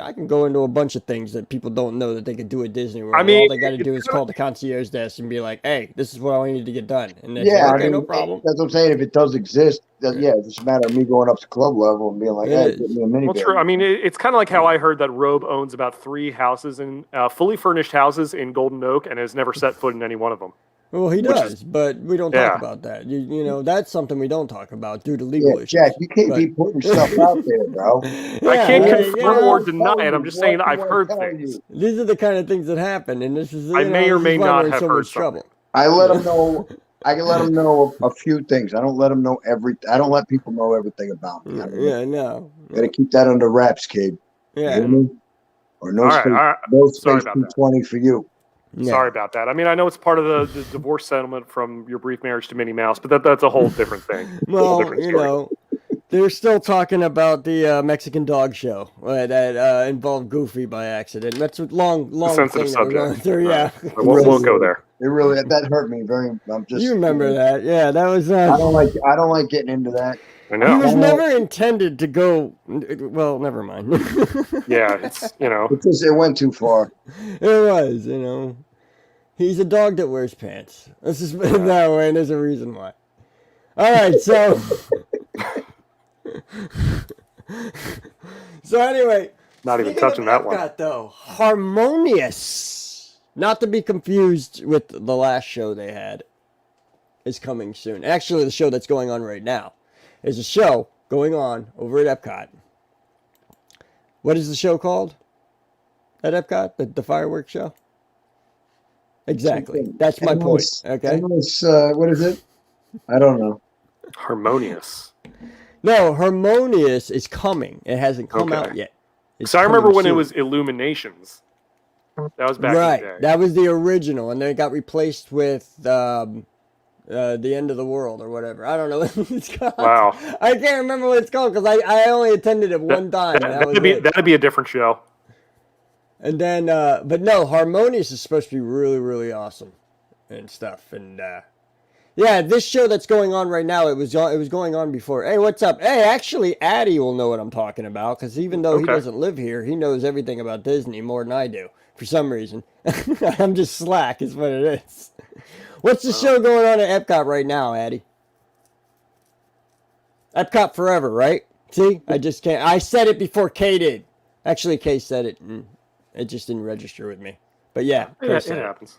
B: I can go into a bunch of things that people don't know that they could do at Disney World. I mean, all they got to do is call the concierge desk and be like, "Hey, this is what I need to get done," and they say, "Okay, no problem."
D: That's what I'm saying. If it does exist, it's just a matter of me going up to club level and being like, "Hey, get me a minivan."
C: Well, true. I mean, it's kind of like how I heard that Robe owns about 3 houses in fully furnished houses in Golden Oak and has never set foot in any one of them.
B: Well, he does, but we don't talk about that. You know, that's something we don't talk about due to legal issues.
D: Jack, you can't be putting stuff out there, bro.
C: I can't confirm or deny it. I'm just saying I've heard things.
B: These are the kind of things that happen, and this is.
C: I may or may not have heard
B: trouble.
D: I let them know. I can let them know a few things. I don't let them know everything. I don't let people know everything about me.
B: No.
D: Gotta keep that under wraps, kid.
B: Yeah.
D: You know? Or no space.
C: Right.
D: No space 220 for you.
B: Yeah.
C: Sorry about that. I mean, I know it's part of the divorce settlement from your brief marriage to Minnie Mouse, but that's a whole different thing.
B: Well, they're still talking about the Mexican dog show that involved Goofy by accident. That's a long
C: sensitive
B: thing
C: subject.
B: Yeah,
C: I won't go there.
D: It really that hurt me very. I'm just.
B: You remember that? Yeah, that was.
D: I don't like getting into that.
C: I know.
B: He was never intended to go. Well, never mind.
C: Yeah, it's
D: it went too far.
B: It was, He's a dog that wears pants. Let's just put it that way, and there's a reason why. All right, so. So anyway.
C: Not even touching that one.
B: Though, Harmonious, not to be confused with the last show they had, is coming soon. Actually, the show that's going on right now is a show going on over at Epcot. What is the show called at Epcot? The fireworks show? Exactly. That's my point. Okay.
D: What is it? I don't know.
C: Harmonious.
B: No, Harmonious is coming. It hasn't come out yet.
C: So I remember when it was Illuminations. That was back in the day.
B: That was the original, and then it got replaced with The End of the World or whatever. I don't know what it's called.
C: Wow.
B: I can't remember what it's called because I only attended it one time.
C: That'd be a different show.
B: And then, but no, Harmonious is supposed to be really, really awesome and stuff. And yeah, this show that's going on right now, it was going on before. Hey, what's up? Hey, actually, Addy will know what I'm talking about because even though he doesn't live here, he knows everything about Disney more than I do for some reason. I'm just slack, is what it is. What's the show going on at Epcot right now, Addy? Epcot Forever, right? See, I just can't. I said it before Kay did. Actually, Kay said it, and it just didn't register with me. But yeah,
C: it happens.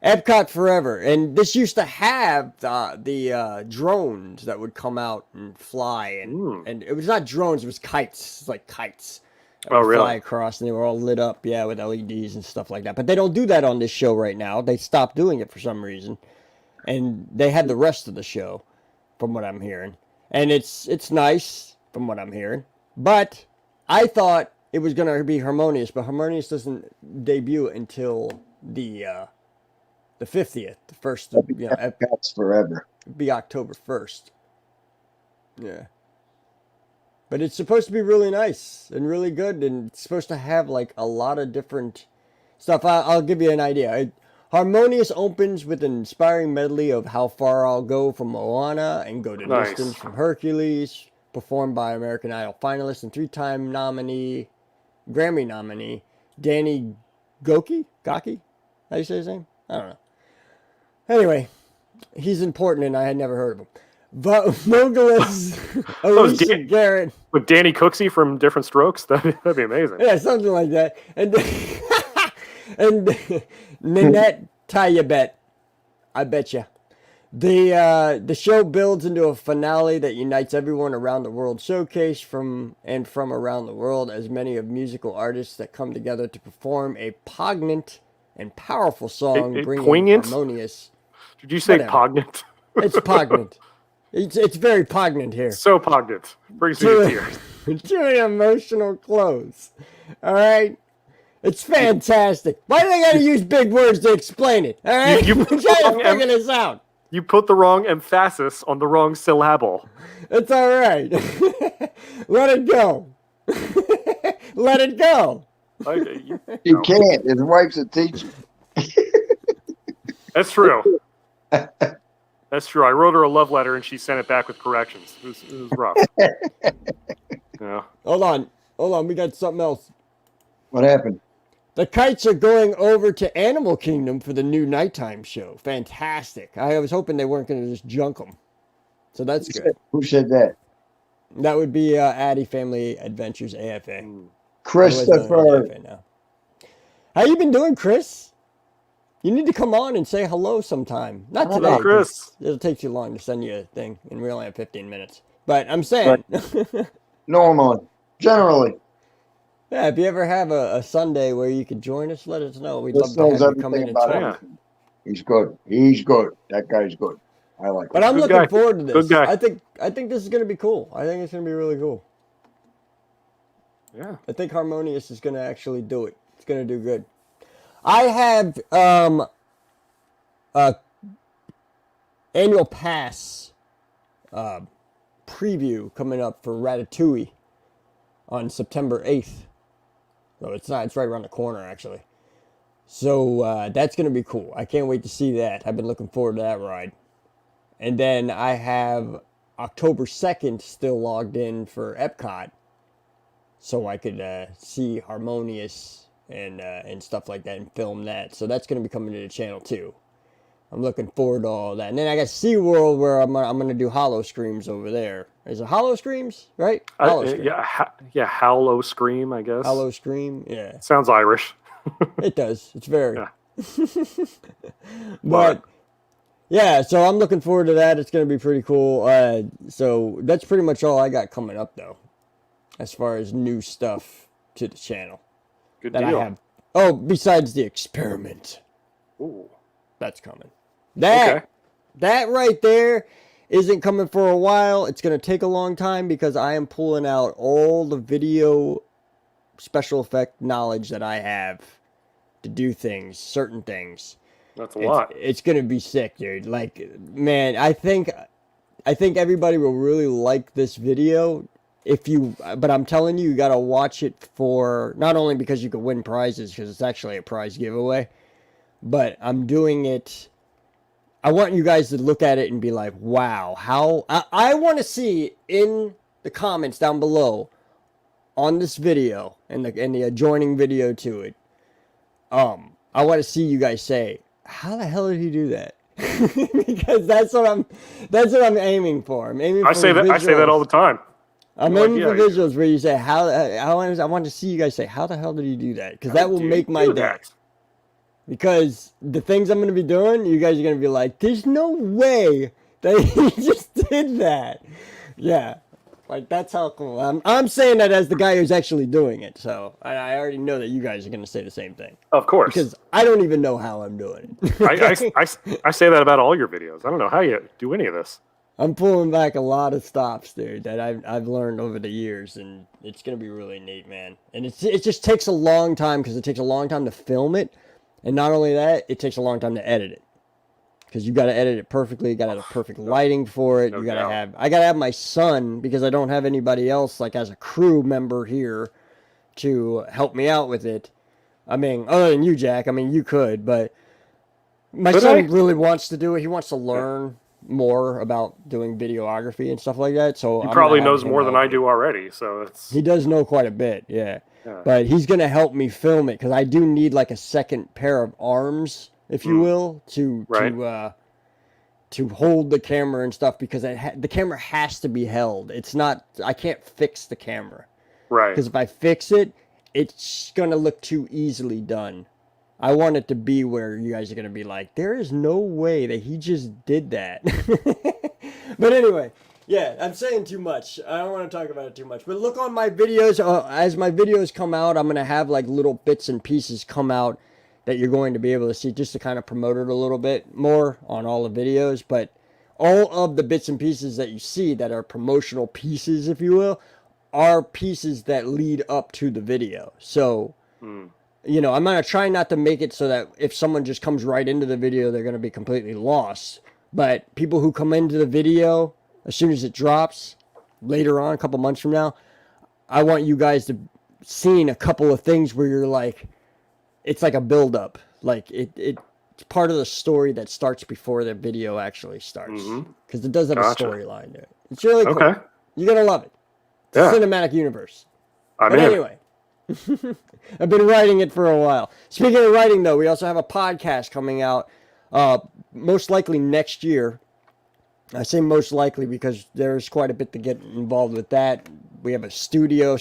B: Epcot Forever, and this used to have the drones that would come out and fly, and it was not drones, it was kites. It's like kites.
C: Oh, really?
B: Fly across, and they were all lit up, with LEDs and stuff like that. But they don't do that on this show right now. They stopped doing it for some reason, and they had the rest of the show, from what I'm hearing, and it's nice from what I'm hearing. But I thought it was gonna be Harmonious, but Harmonious doesn't debut until the 50th, the first.
D: Epcot's Forever.
B: Be October 1st. Yeah. But it's supposed to be really nice and really good, and it's supposed to have like a lot of different stuff. I'll give you an idea. Harmonious opens with an inspiring medley of How Far I'll Go from Moana and Go to Distance from Hercules, performed by American Idol finalist and 3-time Grammy nominee, Danny Gokey? How do you say his name? I don't know. Anyway, he's important and I had never heard of him. Mogulis, Alicia Garrett.
C: With Danny Cooksey from Different Strokes? That'd be amazing.
B: Yeah, something like that. And Nanette Tayabet. I bet you. The show builds into a finale that unites everyone around the world showcase from around the world, as many of musical artists that come together to perform a poignant and powerful song, bringing
C: poignant?
B: harmonious.
C: Did you say
B: Whatever.
C: poignant?
B: It's poignant. It's very poignant here.
C: So poignant. Brings me to tears.
B: To an emotional close. All right. It's fantastic. Why do they got to use big words to explain it? All right.
C: You
B: We're trying to figure this out.
C: You put the wrong emphasis on the wrong syllable.
B: It's all right. Let it go. Let it go.
D: You can't. His wife's a teacher.
C: That's true. That's true. I wrote her a love letter and she sent it back with corrections. It was rough. Yeah.
B: Hold on. We got something else.
D: What happened?
B: The Kites are going over to Animal Kingdom for the new nighttime show. Fantastic. I was hoping they weren't going to just junk them. So that's good.
D: Who said that?
B: That would be Addy Family Adventures AFA.
D: Christopher.
B: AFA now. How you been doing, Chris? You need to come on and say hello sometime. Not today.
C: Hello, Chris.
B: It'll take too long to send you a thing, and we only have 15 minutes. But I'm saying.
D: Right. Normally. Generally.
B: Yeah, if you ever have a Sunday where you could join us, let us know. We'd love to have you come in and chat.
D: He's good. He's good. That guy's good. I like him.
B: But I'm looking forward to this.
C: Good guy.
B: I think this is going to be cool. I think it's going to be really cool.
C: Yeah.
B: I think Harmonious is going to actually do it. It's going to do good. I have annual pass preview coming up for Ratatouille on September 8th. So it's right around the corner, actually. So that's going to be cool. I can't wait to see that. I've been looking forward to that ride. And then I have October 2nd still logged in for Epcot, so I could see Harmonious and stuff like that and film that. So that's going to be coming to the channel too. I'm looking forward to all that. And then I got SeaWorld where I'm going to do Hollow Screams over there. Is it Hollow Screams, right? Hollow Scream.
C: Yeah, Hollow Scream, I guess.
B: Hollow Scream, yeah.
C: Sounds Irish.
B: It does. It's very.
C: Yeah.
B: But yeah, so I'm looking forward to that. It's going to be pretty cool. So that's pretty much all I got coming up, though, as far as new stuff to the channel.
C: Good
B: that
C: deal.
B: I have. Oh, besides the experiment.
C: Ooh.
B: That's coming. That right there isn't coming for a while. It's going to take a long time because I am pulling out all the video special effect knowledge that I have to do things, certain things.
C: That's a lot.
B: It's going to be sick, dude. Like, man, I think everybody will really like this video but I'm telling you, you got to watch it for, not only because you could win prizes, because it's actually a prize giveaway, but I'm doing it. I want you guys to look at it and be like, wow, how, I want to see in the comments down below on this video and the adjoining video to it. I want to see you guys say, how the hell did he do that? Because that's what I'm aiming for. I'm aiming for
C: I say that all the time.
B: I'm aiming for visuals where you say, I want to see you guys say, how the hell did he do that? Because that will make my day. Because the things I'm going to be doing, you guys are going to be like, there's no way that he just did that. Yeah. Like, that's how cool. I'm saying that as the guy who's actually doing it. So I already know that you guys are going to say the same thing.
C: Of course.
B: Because I don't even know how I'm doing it.
C: I say that about all your videos. I don't know how you do any of this.
B: I'm pulling back a lot of stops, dude, that I've learned over the years, and it's going to be really neat, man. And it just takes a long time because it takes a long time to film it. And not only that, it takes a long time to edit it. Because you got to edit it perfectly. You got to have perfect lighting for it.
C: No
B: you got to
C: doubt.
B: I got to have my son, because I don't have anybody else, like as a crew member here, to help me out with it. I mean, other than you, Jack. I mean, you could, but my son really wants to do it. He wants to learn more about doing videography and stuff like that. So
C: he probably knows more than I do already. So
B: he does know quite a bit, yeah. But he's gonna help me film it because I do need like a second pair of arms, if you will, to hold the camera and stuff, because the camera has to be held. It's not. I can't fix the camera,
C: right?
B: Because if I fix it, it's gonna look too easily done. I want it to be where you guys are going to be like, there is no way that he just did that. But anyway, yeah, I'm saying too much. I don't want to talk about it too much. But look on my videos. As my videos come out, I'm going to have like little bits and pieces come out that you're going to be able to see just to kind of promote it a little bit more on all the videos. But all of the bits and pieces that you see that are promotional pieces, if you will, are pieces that lead up to the video. So, you know, I'm going to try not to make it so that if someone just comes right into the video, they're going to be completely lost. But people who come into the video, as soon as it drops, later on, a couple months from now, I want you guys to see a couple of things where you're like, it's like a build-up. Like, it's part of the story that starts before the video actually starts. Because it does have a storyline to it. It's really cool.
C: Okay.
B: You're going to love it. It's a cinematic universe. But anyway, I've been writing it for a while. Speaking of writing, though, we also have a podcast coming out most likely next year. I say most likely because there's quite a bit to get involved with that. We have a Studio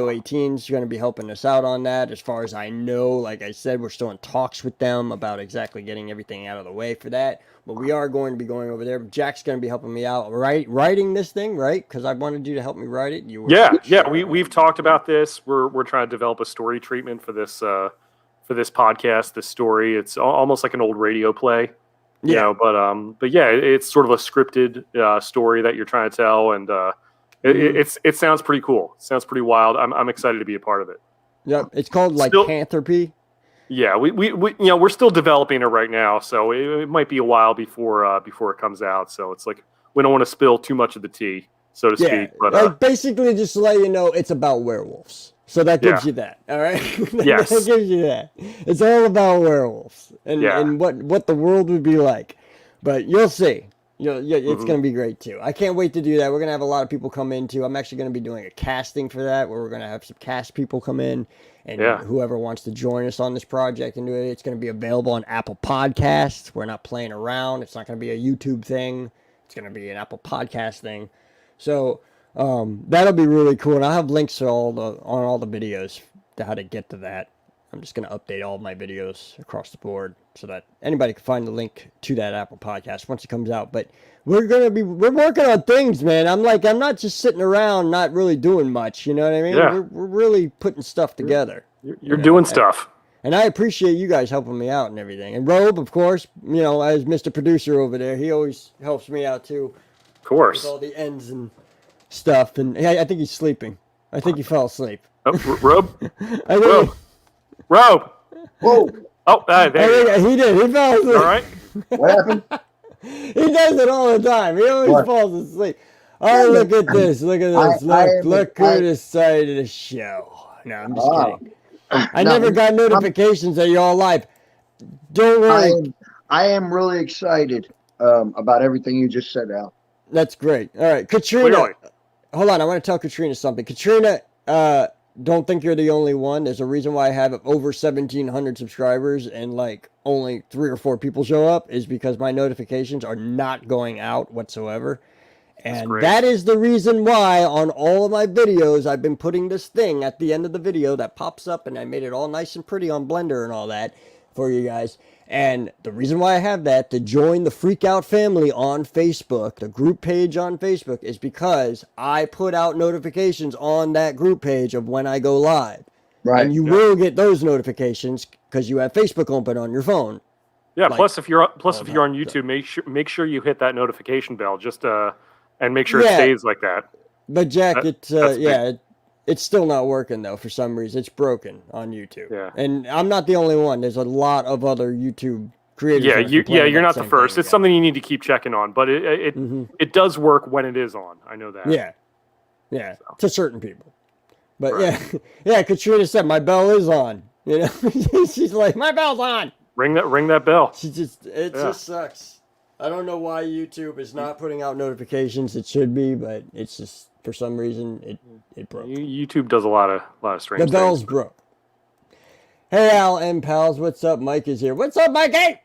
B: 18 is going to be helping us out on that. As far as I know, like I said, we're still in talks with them about exactly getting everything out of the way for that. But we are going to be going over there. Jack's going to be helping me out writing this thing, right? Because I wanted you to help me write it.
C: We've talked about this. We're trying to develop a story treatment for this podcast. This story, it's almost like an old radio play. You know, but yeah, it's sort of a scripted story that you're trying to tell, and it sounds pretty cool. It sounds pretty wild. I'm excited to be a part of it.
B: Yep, it's called Pantherpy.
C: Yeah, we you know, we're still developing it right now, so it might be a while before it comes out. So it's like we don't want to spill too much of the tea, so to speak. But
B: basically, just to let you know, it's about werewolves. So that gives you that, all right?
C: Yes.
B: That gives you that. It's all about werewolves and what the world would be like. But you'll see. It's going to be great, too. I can't wait to do that. We're going to have a lot of people come in, too. I'm actually going to be doing a casting for that where we're going to have some cast people come in. And whoever wants to join us on this project and do it, it's going to be available on Apple Podcasts. We're not playing around. It's not going to be a YouTube thing. It's going to be an Apple Podcast thing. So that'll be really cool. And I'll have links to on all the videos to how to get to that. I'm just going to update all of my videos across the board so that anybody can find the link to that Apple Podcast once it comes out. But we're working on things, man. I'm not just sitting around not really doing much. You know what I mean?
C: Yeah.
B: We're really putting stuff together.
C: You're doing stuff.
B: And I appreciate you guys helping me out and everything. And Robe, of course, as Mr. Producer over there, he always helps me out too.
C: Of course.
B: With all the ends and stuff. And I think he's sleeping. I think he fell asleep.
C: Oh, Robe?
B: Robe!
D: Whoa!
C: Oh, there
B: he did. He fell asleep.
C: All right.
D: What happened?
B: He does it all the time. He always falls asleep. Oh, look at this. Look at this. Look who decided to show. No, I'm just kidding. I never got notifications that you're all live. Don't worry.
D: I am really excited about everything you just said, Al.
B: That's great. All right, Katrina. Hold on. I want to tell Katrina something. Katrina, don't think you're the only one. There's a reason why I have over 1,700 subscribers and only 3 or 4 people show up is because my notifications are not going out whatsoever. And that is the reason why on all of my videos, I've been putting this thing at the end of the video that pops up, and I made it all nice and pretty on Blender and all that for you guys. And the reason why I have that, to join the Freak Out family on Facebook, the group page on Facebook, is because I put out notifications on that group page of when I go live. Right. And you will get those notifications because you have Facebook open on your phone.
C: Yeah. Plus, if you're on YouTube, make sure you hit that notification bell and make sure it stays like that.
B: But Jack, it's still not working though for some reason. It's broken on YouTube. Yeah. And I'm not the only one. There's a lot of other YouTube creators.
C: You're not the first. It's something you need to keep checking on, but it does work when it is on. I know that.
B: Yeah. So. To certain people. But Katrina said my bell is on. She's like, my bell's on.
C: Ring that bell.
B: It just sucks. I don't know why YouTube is not putting out notifications. It should be, but it's just for some reason it broke.
C: YouTube does a lot of strange things.
B: The bell's broke. Hey, Al and pals, what's up? Mike is here. What's up, Mikey?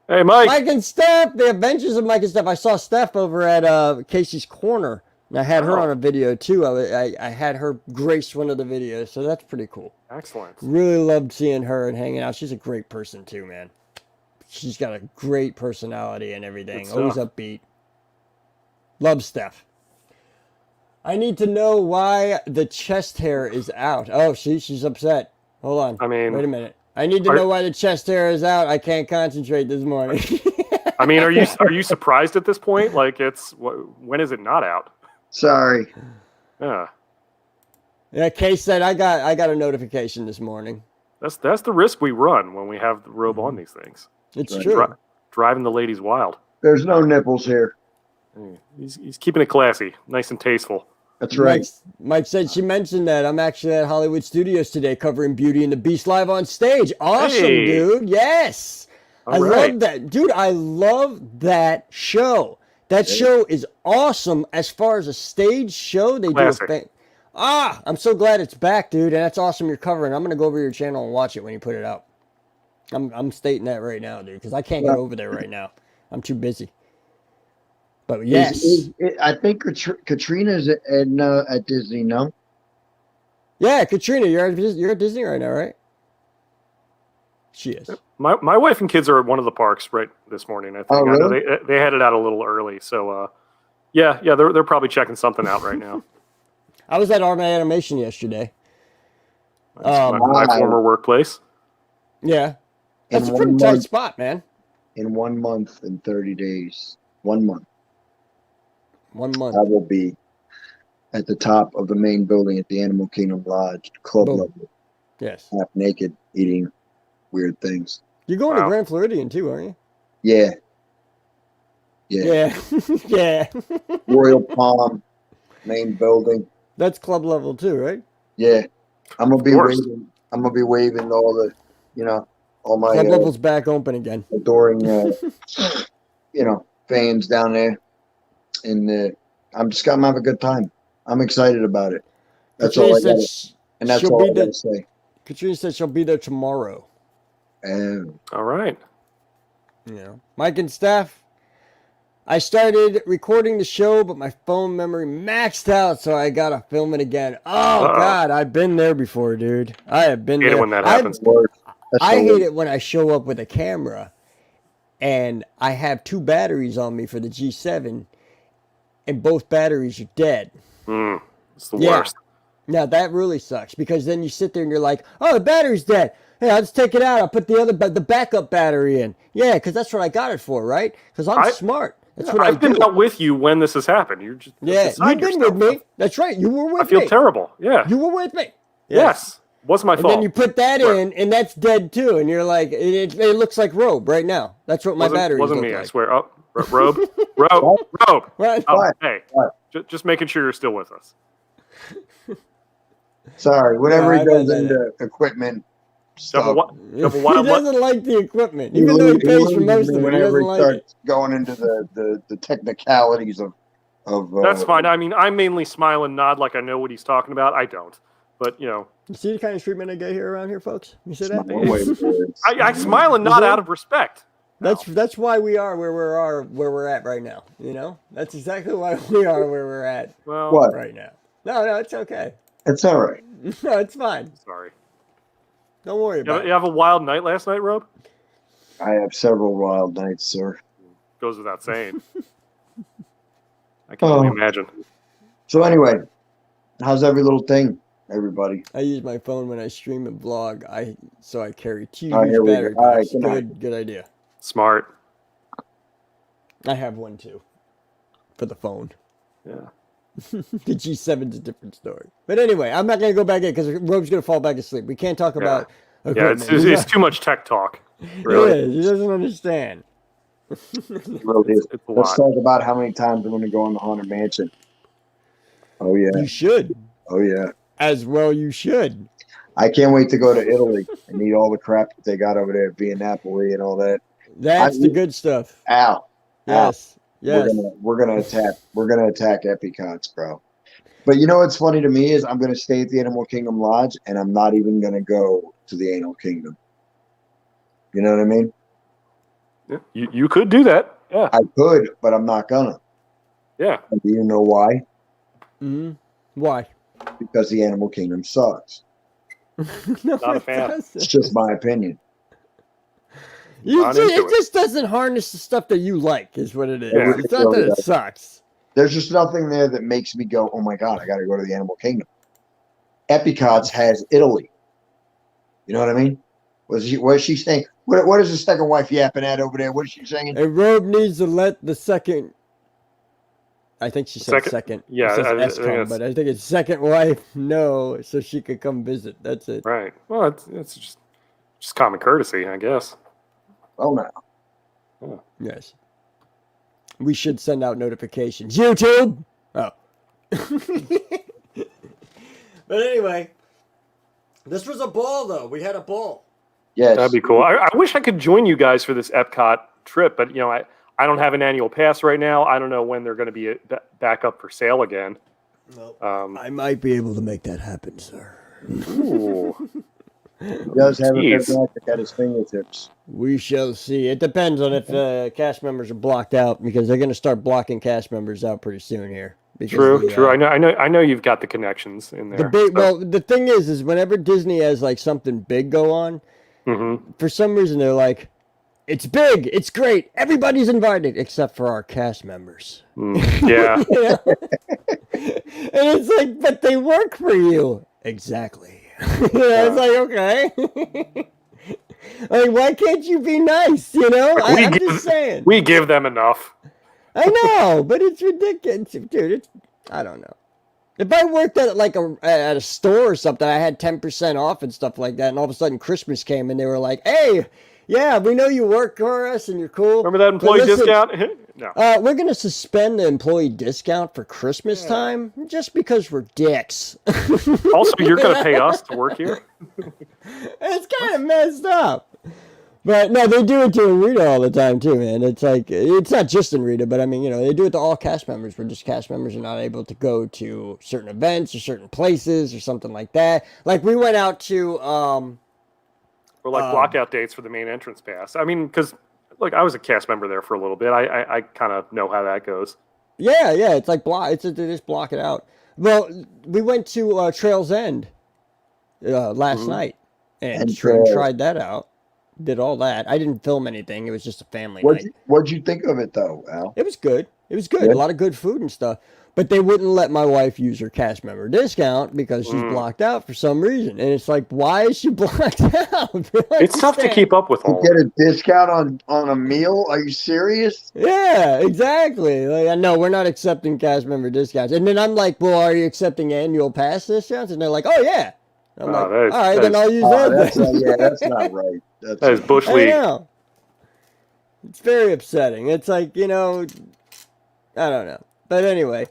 C: Hey, Mike.
B: Mike and Steph, the Adventures of Mike and Steph. I saw Steph over at Casey's Corner And I had her
C: Oh.
B: on a video too. I had her grace one of the videos, so that's pretty cool.
C: Excellent.
B: Really loved seeing her and hanging out. She's a great person too, man. She's got a great personality and everything.
C: Good
B: Always
C: stuff.
B: upbeat. Love Steph. I need to know why the chest hair is out. Oh, she's upset. Hold on.
C: I mean,
B: wait a minute. I need to know why the chest hair is out. I can't concentrate this morning.
C: I mean, are you surprised at this point? Like, when is it not out?
D: Sorry.
C: Yeah,
B: Yeah, Case said I got a notification this morning.
C: that's the risk we run when we have the robe on these things.
B: It's
D: Right.
B: true.
C: Driving the ladies wild.
D: There's no nipples here.
C: He's keeping it classy, nice and tasteful.
D: That's right.
B: Mike said she mentioned that. I'm actually at Hollywood Studios today covering Beauty and the Beast live on stage. Awesome,
C: Hey.
B: dude. Yes.
C: All
B: I
C: right.
B: love that. Dude, I love that show. That show is awesome as far as a stage show. They
C: Classic.
B: do a thing. I'm so glad it's back, dude. And that's awesome you're covering. I'm going to go over to your channel and watch it when you put it out. I'm stating that right now, dude, because I can't get over there right now. I'm too busy. But yes.
D: I think Katrina's at Disney, no?
B: Yeah, Katrina, you're at Disney right now, right? She is.
C: My wife and kids are at one of the parks right this morning. I think.
D: Oh,
C: I know
D: really?
C: they headed out a little early, so yeah, they're probably checking something out right now.
B: I was at Art Animation yesterday.
C: My former workplace.
B: Yeah. That's
D: In
B: a pretty
D: 1
B: tight
D: month.
B: spot, man.
D: In 1 month and 30 days. 1 month.
B: 1 month.
D: I will be at the top of the main building at the Animal Kingdom Lodge, club
B: Boom.
D: level,
B: Yes.
D: half naked, eating weird things.
B: You're going to
C: Wow.
B: Grand Floridian too, aren't you?
D: Yeah.
B: Yeah. Yeah.
D: Royal Palm, main building.
B: That's club level too, right?
D: Yeah. I'm gonna be
C: course.
D: waving. I'm gonna be waving all the, all my
B: Club level's back open again.
D: adoring, fans down there, and I'm gonna have a good time. I'm excited about it. That's all I got, and that's
B: she'll
D: all
B: be
D: I gotta say.
B: Katrina said she'll be there tomorrow.
C: All right.
B: Yeah. Mike and Steph, I started recording the show, but my phone memory maxed out, so I gotta film it again. Oh
C: Uh-oh.
B: God, I've been there before, dude. I have been
C: Hate
B: there.
C: it when that happens.
B: I hate it when I show up with a camera and I have 2 batteries on me for the G7 and both batteries are dead.
C: It's the
B: Yeah.
C: worst.
B: Now that really sucks because then you sit there and you're like, oh, the battery's dead. Hey, I'll just take it out. I'll put the backup battery in. Yeah, because that's what I got it for, right? Because I'm smart. That's what I
C: I've been
B: do.
C: out with you when this has happened. You're just
B: Yeah,
C: beside
B: you've been
C: yourself.
B: with me. That's right. You were with
C: I feel
B: me.
C: terrible. Yeah.
B: You were with me.
C: Yes. Wasn't my
B: And
C: fault.
B: then you put that
C: Swear.
B: in, and that's dead too. And you're like, it looks like robe right now. That's what my batteries
C: wasn't
B: look
C: me.
B: like.
C: I swear. Oh, robe. Robe.
B: Right?
C: Oh,
D: What?
C: hey.
D: What?
C: Just making sure you're still with us.
D: Sorry, whatever
B: No,
D: he
B: I
D: goes
B: got
D: into equipment
C: You have a,
D: stuff.
C: you have a
B: He
C: wild
B: doesn't like the equipment, even though he pays for most of it. He
D: Whenever
B: doesn't
D: he
B: like it.
D: starts going into the technicalities of
C: That's fine. I mean, I mainly smile and nod like I know what he's talking about. I don't. But,
B: You see the kind of treatment I get here around here, folks? You see that?
D: one way of words.
C: I smile and nod out of respect.
B: That's why we are where we're at right now. That's exactly why we are where we're at
C: Well,
D: What?
B: right now. No, it's okay.
D: It's all right.
B: No, it's fine.
C: sorry.
B: Don't worry
C: You
B: about
C: have, you
B: it.
C: have a wild night last night, Robe?
D: I have several wild nights, sir.
C: Goes without saying. I can only imagine.
D: So anyway, how's every little thing, everybody?
B: I use my phone when I stream and vlog. So I carry 2
D: All right,
B: huge
D: here we
B: battery
D: go. All right,
B: packs.
D: good night.
B: Good idea.
C: Smart.
B: I have one too. For the phone.
C: Yeah.
B: The G7's a different story. But anyway, I'm not going to go back in because Robe's going to fall back asleep. We can't talk about
C: Yeah,
B: equipment.
C: it's too much tech talk.
B: It
C: Really.
B: is. He doesn't understand.
D: Really is.
C: It's a
D: Let's
C: lot.
D: talk about how many times I'm going to go in the Haunted Mansion. Oh yeah.
B: You should.
D: Oh yeah.
B: As well you should.
D: I can't wait to go to Italy and eat all the crap that they got over there at Via Napoli and all that.
B: That's the good stuff.
D: Ow.
B: Yes. Yes.
D: We're gonna attack Epicots, bro. But you know what's funny to me is I'm gonna stay at the Animal Kingdom Lodge and I'm not even gonna go to the Animal Kingdom. You know what I mean?
C: Yeah, you could do that. Yeah.
D: I could, but I'm not gonna.
C: Yeah.
D: Do you know why?
B: Why?
D: because the animal kingdom sucks.
B: No,
C: Not a
B: it
C: fan.
B: doesn't.
D: It's just my opinion.
C: Not into
B: It
C: it.
B: just doesn't harness the stuff that you like, is what it is.
C: Yeah.
B: It's not that it sucks.
D: There's just nothing there that makes me go, oh my God, I got to go to the animal kingdom. Epcot's has Italy. You know what I mean? What is she saying? What is the second wife yapping at over there? What is she saying?
B: A robe needs to let the second. I think she said second.
C: Yeah,
B: It says
C: I think
B: S-com,
C: it's-
B: but I think it's second wife. No, so she could come visit. That's it.
C: Right. Well, it's just common courtesy, I guess.
D: Oh no.
B: Yes. We should send out notifications. YouTube. Oh. But anyway, this was a ball, though. We had a ball.
D: Yes.
C: That'd be cool. I wish I could join you guys for this Epcot trip, but I don't have an annual pass right now. I don't know when they're going to be back up for sale again.
B: Well, I might be able to make that happen, sir.
C: Ooh.
D: He does have a
C: Jeez.
D: fantastic at his fingertips.
B: We shall see. It depends on if cast members are blocked out, because they're going to start blocking cast members out pretty soon here.
C: True. I know you've got the connections in there.
B: Well, the thing is whenever Disney has like something big go on, for some reason they're like, it's big, it's great, everybody's invited except for our cast members.
C: Yeah.
B: You know? And it's like, but they work for you. Exactly. It's like, okay. Like, why can't you be nice? You know, I'm just saying.
C: We give them enough.
B: I know, but it's ridiculous, dude. I don't know. If I worked at at a store or something, I had 10% off and stuff like that, and all of a sudden Christmas came and they were like, "Hey, yeah, we know you work for us and you're cool.
C: Remember that employee discount?" No.
B: We're gonna suspend the employee discount for Christmas time just because we're dicks."
C: Also, you're going to pay us to work here?
B: It's kind of messed up. But no, they do it to Rita all the time too, man. It's like, it's not just in Rita, but I mean, they do it to all cast members, where just cast members are not able to go to certain events or certain places or something like that. Like we went out to
C: Or like blockout dates for the main entrance pass. I mean, because look, I was a cast member there for a little bit. I kind of know how that goes.
B: Yeah, it's like they just block it out. Well, we went to Trails End last night and tried that out. Did all that. I didn't film anything. It was just a family night.
D: What'd you think of it though, Al?
B: It was good. A lot of good food and stuff. But they wouldn't let my wife use her cast member discount because she's blocked out for some reason. And it's like, why is she blocked out?
C: It's tough to keep up with all.
D: You get a discount on a meal? Are you serious?
B: Yeah, exactly. Like, no, we're not accepting cast member discounts. And then I'm like, well, are you accepting annual pass discounts? And they're like, oh, yeah. I'm like, all right, then I'll use that.
D: That's not right.
C: That is Bush League.
B: I know. It's very upsetting. It's like, I don't know. But anyway,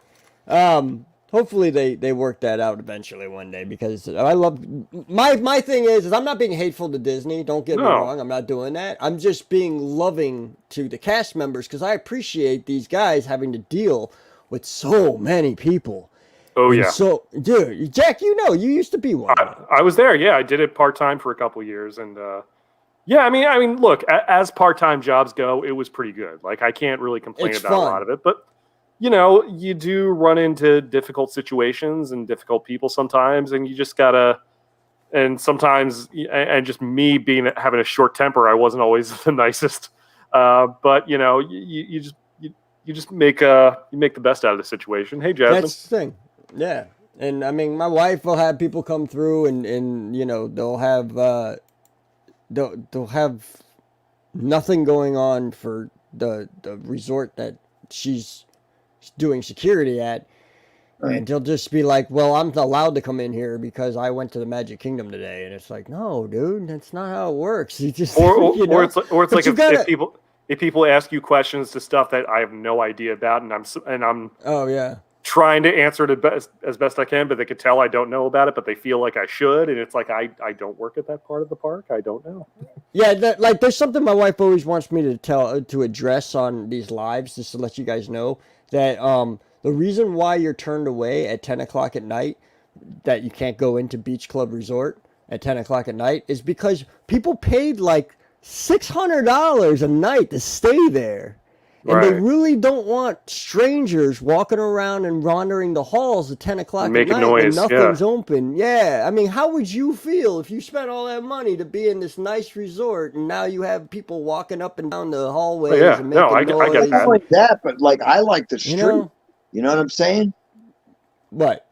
B: hopefully they work that out eventually one day, because I love my thing is I'm not being hateful to Disney. Don't get me wrong. I'm not doing that. I'm just being loving to the cast members, because I appreciate these guys having to deal with so many people.
C: Oh, yeah.
B: So, dude, Jack, you used to be one.
C: I was there. Yeah, I did it part-time for a couple of years. And, yeah, I mean, look, as part-time jobs go, it was pretty good. Like, I can't really complain about a lot of it. But, you do run into difficult situations and difficult people sometimes. And you just got to, and sometimes, and just me having a short temper, I wasn't always the nicest. But, you just make the best out of the situation. Hey, Jasmine.
B: That's the thing. Yeah. And I mean, my wife will have people come through and they'll have nothing going on for the resort that she's doing security at. Right. And they'll just be like, well, I'm allowed to come in here because I went to the Magic Kingdom today. And it's like, no, dude, that's not how it works. You just,
C: or it's like if people ask you questions to stuff that I have no idea about, and I'm
B: oh yeah,
C: trying to answer it as best I can, but they could tell I don't know about it, but they feel like I should, and it's like I don't work at that part of the park. I don't know.
B: Yeah, there's something my wife always wants me to address on these lives, just to let you guys know that the reason why you're turned away at 10 o'clock at night, that you can't go into Beach Club Resort at 10 o'clock at night, is because people paid like $600 a night to stay there. And they
C: Right.
B: really don't want strangers walking around and wandering the halls at 10 o'clock at
C: Making
B: night when
C: noise,
B: nothing's open. Yeah. I mean, how would you feel if you spent all that money to be in this nice resort and now you have people walking up and down the hallways
C: yeah.
B: and
C: No,
B: making
C: I get
B: noise?
D: Not
C: that.
D: like that, but like I like the street.
B: You know?
D: You know what I'm saying?
B: What?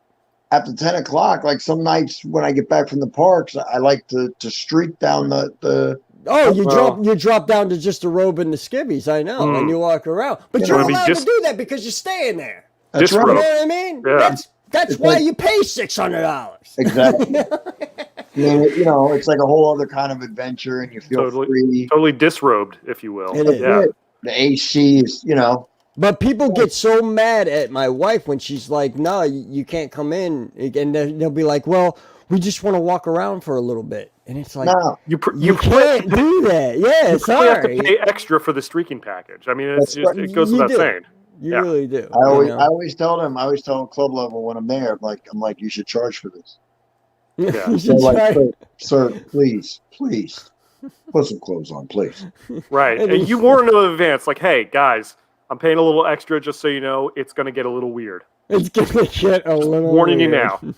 D: After 10 o'clock, like some nights when I get back from the parks, I like to streak down the
B: Oh, you
C: Well-
B: drop down to just a robe and the skivvies, I know, and you walk around. But
D: You
B: you're
C: wanna be
B: allowed
C: dis-
B: to do that because you're staying there.
D: That's
B: You know
C: Disrobe.
B: what I mean?
C: Yeah.
B: That's
D: It's
B: why
D: like-
B: you pay $600.
D: Exactly. You know, it's like a whole other kind of adventure, and you feel free.
C: Totally disrobed, if you will.
B: It is.
C: Yeah.
D: The AC is, you know,
B: But people get so mad at my wife when she's like, "No, you can't come in," and they'll be like, "Well, we just want to walk around for a little bit," and it's like,
D: no.
B: you can't do that. Yeah,
C: You probably have to
B: sorry,
C: pay extra for the streaking package. I mean, it's
D: That's
C: just
D: right.
C: it goes
B: You
C: without
B: do.
C: saying.
B: you
C: Yeah.
B: really do.
D: I always,
B: you know?
D: I always tell them, club level when I'm there, I'm like, you should charge for this.
B: You
D: They're
B: should
D: like,
B: try-
D: sir, please, put some clothes on, please.
C: Right.
B: And
C: And you warn them in advance, like, hey, guys, I'm paying a little extra just so you know it's going to get a little weird.
B: It's gonna get a little
C: Warning you
B: weird.
C: now.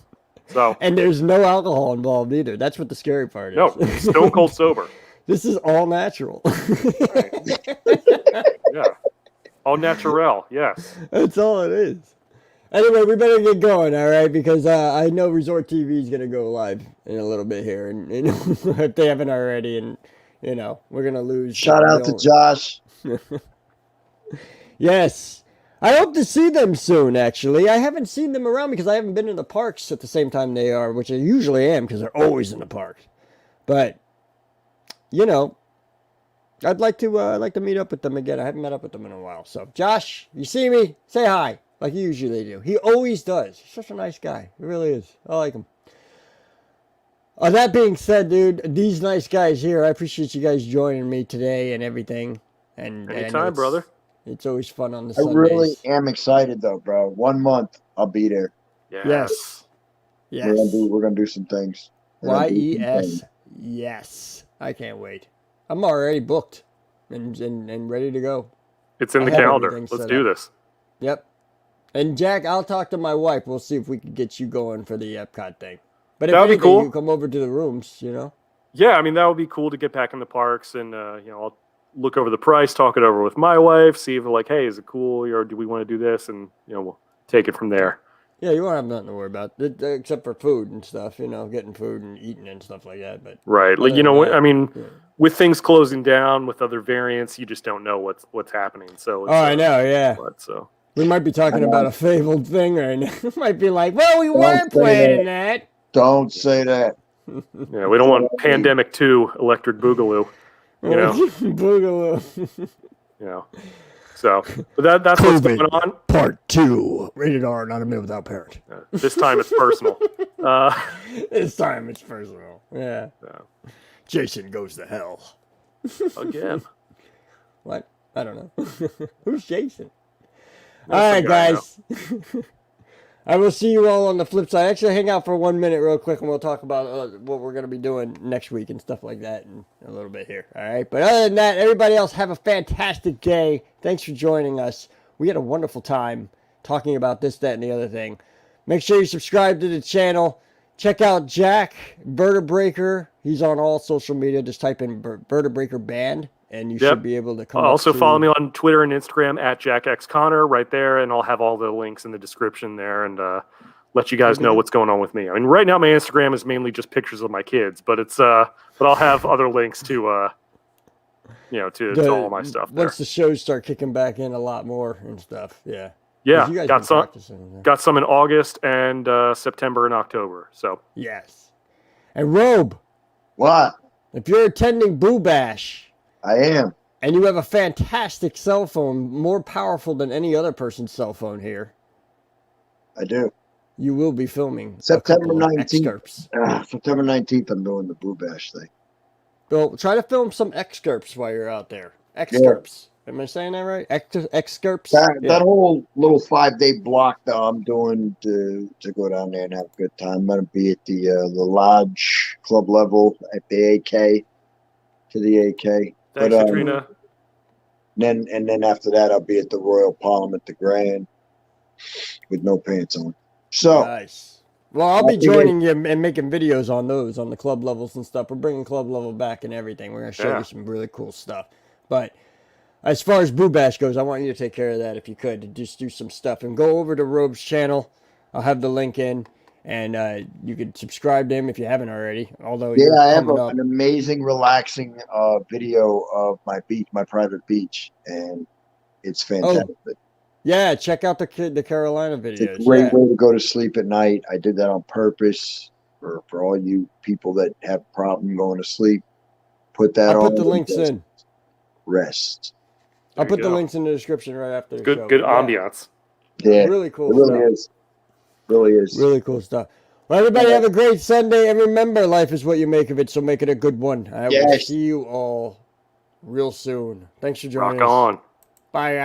C: So,
B: And there's no alcohol involved either. That's what the scary part is.
C: no, stone cold sober.
B: This is all natural.
C: Yeah. All natural. Yes.
B: That's all it is. Anyway, we better get going, all right? Because I know Resort TV is going to go live in a little bit here. And if they haven't already, and, we're going to lose.
D: Shout out to Josh.
B: Yes. I hope to see them soon, actually. I haven't seen them around because I haven't been in the parks at the same time they are, which I usually am because they're always in the parks. But, I'd like to meet up with them again. I haven't met up with them in a while. So, Josh, you see me? Say hi, like you usually do. He always does. He's such a nice guy. He really is. I like him. That being said, dude, these nice guys here, I appreciate you guys joining me today and everything. And
C: Anytime, brother.
B: It's always fun on the
D: I
B: Sundays.
D: really am excited though, bro. 1 month, I'll be there.
C: Yes.
B: Yes.
D: We're gonna do some things. We're gonna do some
B: YES.
D: things.
B: Yes. I can't wait. I'm already booked and ready to go.
C: It's in
B: I
C: the
B: have
C: calendar.
B: everything
C: Let's
B: set
C: do
B: up.
C: this.
B: Yep. And Jack, I'll talk to my wife. We'll see if we can get you going for the Epcot thing. But if
C: That would be
B: anything,
C: cool.
B: you come over to the rooms,
C: Yeah, I mean, that would be cool to get back in the parks and, I'll look over the price, talk it over with my wife, see if like, hey, is it cool? Or do we want to do this? And, we'll take it from there.
B: Yeah, you won't have nothing to worry about, except for food and stuff, getting food and eating and stuff like that. But
C: Right. Like,
B: Other than that,
C: I mean,
B: yeah.
C: with things closing down, with other variants, you just don't know what's happening. So, it's,
B: I know, yeah.
C: But, so.
B: We might be talking about a fabled thing right now. It might be like, well, we
D: Don't
B: weren't
D: say
B: planning that.
D: Don't say that.
C: Yeah, we don't want Pandemic 2 Electric Boogaloo,
B: Boogaloo.
C: So, but that's what's
B: COVID.
C: going on.
B: Part 2. Rated R, not a meal without parent.
C: This time it's personal.
B: This time it's personal. Yeah.
C: Yeah.
B: Jason goes to hell.
C: Again.
B: What? I don't know. Who's Jason?
C: That's
B: All right,
C: the guy I know.
B: guys. I will see you all on the flip side. Actually, hang out for 1 minute real quick, and we'll talk about what we're going to be doing next week and stuff like that in a little bit here. All right? But other than that, everybody else have a fantastic day. Thanks for joining us. We had a wonderful time talking about this, that, and the other thing. Make sure you subscribe to the channel. Check out Jack, Vertebreaker. He's on all social media. Just type in Vertebreaker Band, and you
C: Yep.
B: should be able to come
C: Also
B: up to...
C: follow me on Twitter and Instagram at JackXConnor right there, and I'll have all the links in the description there and let you guys know what's going on with me. I mean, right now my Instagram is mainly just pictures of my kids, but it's but I'll have other links to to all my stuff there.
B: Once the shows start kicking back in a lot more and stuff, yeah. 'Cause
C: Yeah,
B: you guys
C: got
B: been
C: some
B: practicing.
C: got some in August and September and October. So
B: Yes. And Robe,
D: What?
B: if you're attending Boo Bash
D: I am.
B: and you have a fantastic cell phone, more powerful than any other person's cell phone here,
D: I do.
B: you will be filming
D: September
B: a couple of
D: 19th.
B: excerpts.
D: September 19th, I'm doing the Boo Bash thing.
B: Well, try to film some excerpts while you're out there. Excerpts. Am I saying that right? Excerpts?
D: That whole little 5-day block that I'm doing to go down there and have a good time. I'm gonna be at the lodge club level at the AK to the AK.
C: thanks,
D: But,
C: Katrina.
D: then after that, I'll be at the Royal Palm at the Grand with no pants on. So
B: Nice. Well, I'll be
D: I think
B: joining you and making videos on those, on the club levels and stuff. We're bringing club level back and everything. We're going to show
C: Yeah.
B: you some really cool stuff. But as far as Boo Bash goes, I want you to take care of that if you could. To just do some stuff. And go over to Robe's channel. I'll have the link in. And you can subscribe to him if you haven't already. Although
D: yeah,
B: you're
D: I have
B: coming up.
D: an amazing, relaxing video of my beach, my private beach, and it's fantastic.
B: Yeah, check out the Carolina
D: It's a
B: videos.
D: great
B: Yeah.
D: way to go to sleep at night. I did that on purpose for all you people that have a problem going to sleep. Put that
B: I'll
D: on.
B: put the links
D: and
B: in.
D: Rest.
B: I'll
C: There you
B: put the
C: go.
B: links in the description right after the
C: Good
B: show.
C: good
B: Yeah.
C: ambiance.
D: Yeah,
B: Really cool
D: it really
B: stuff.
D: is. Really is.
B: Really cool stuff. Well, everybody have a great Sunday, and remember, life is what you make of it, so make it a good one. I will
D: Yes.
B: see you all real soon. Thanks for joining
C: Rock
B: us.
C: on.
B: Bye.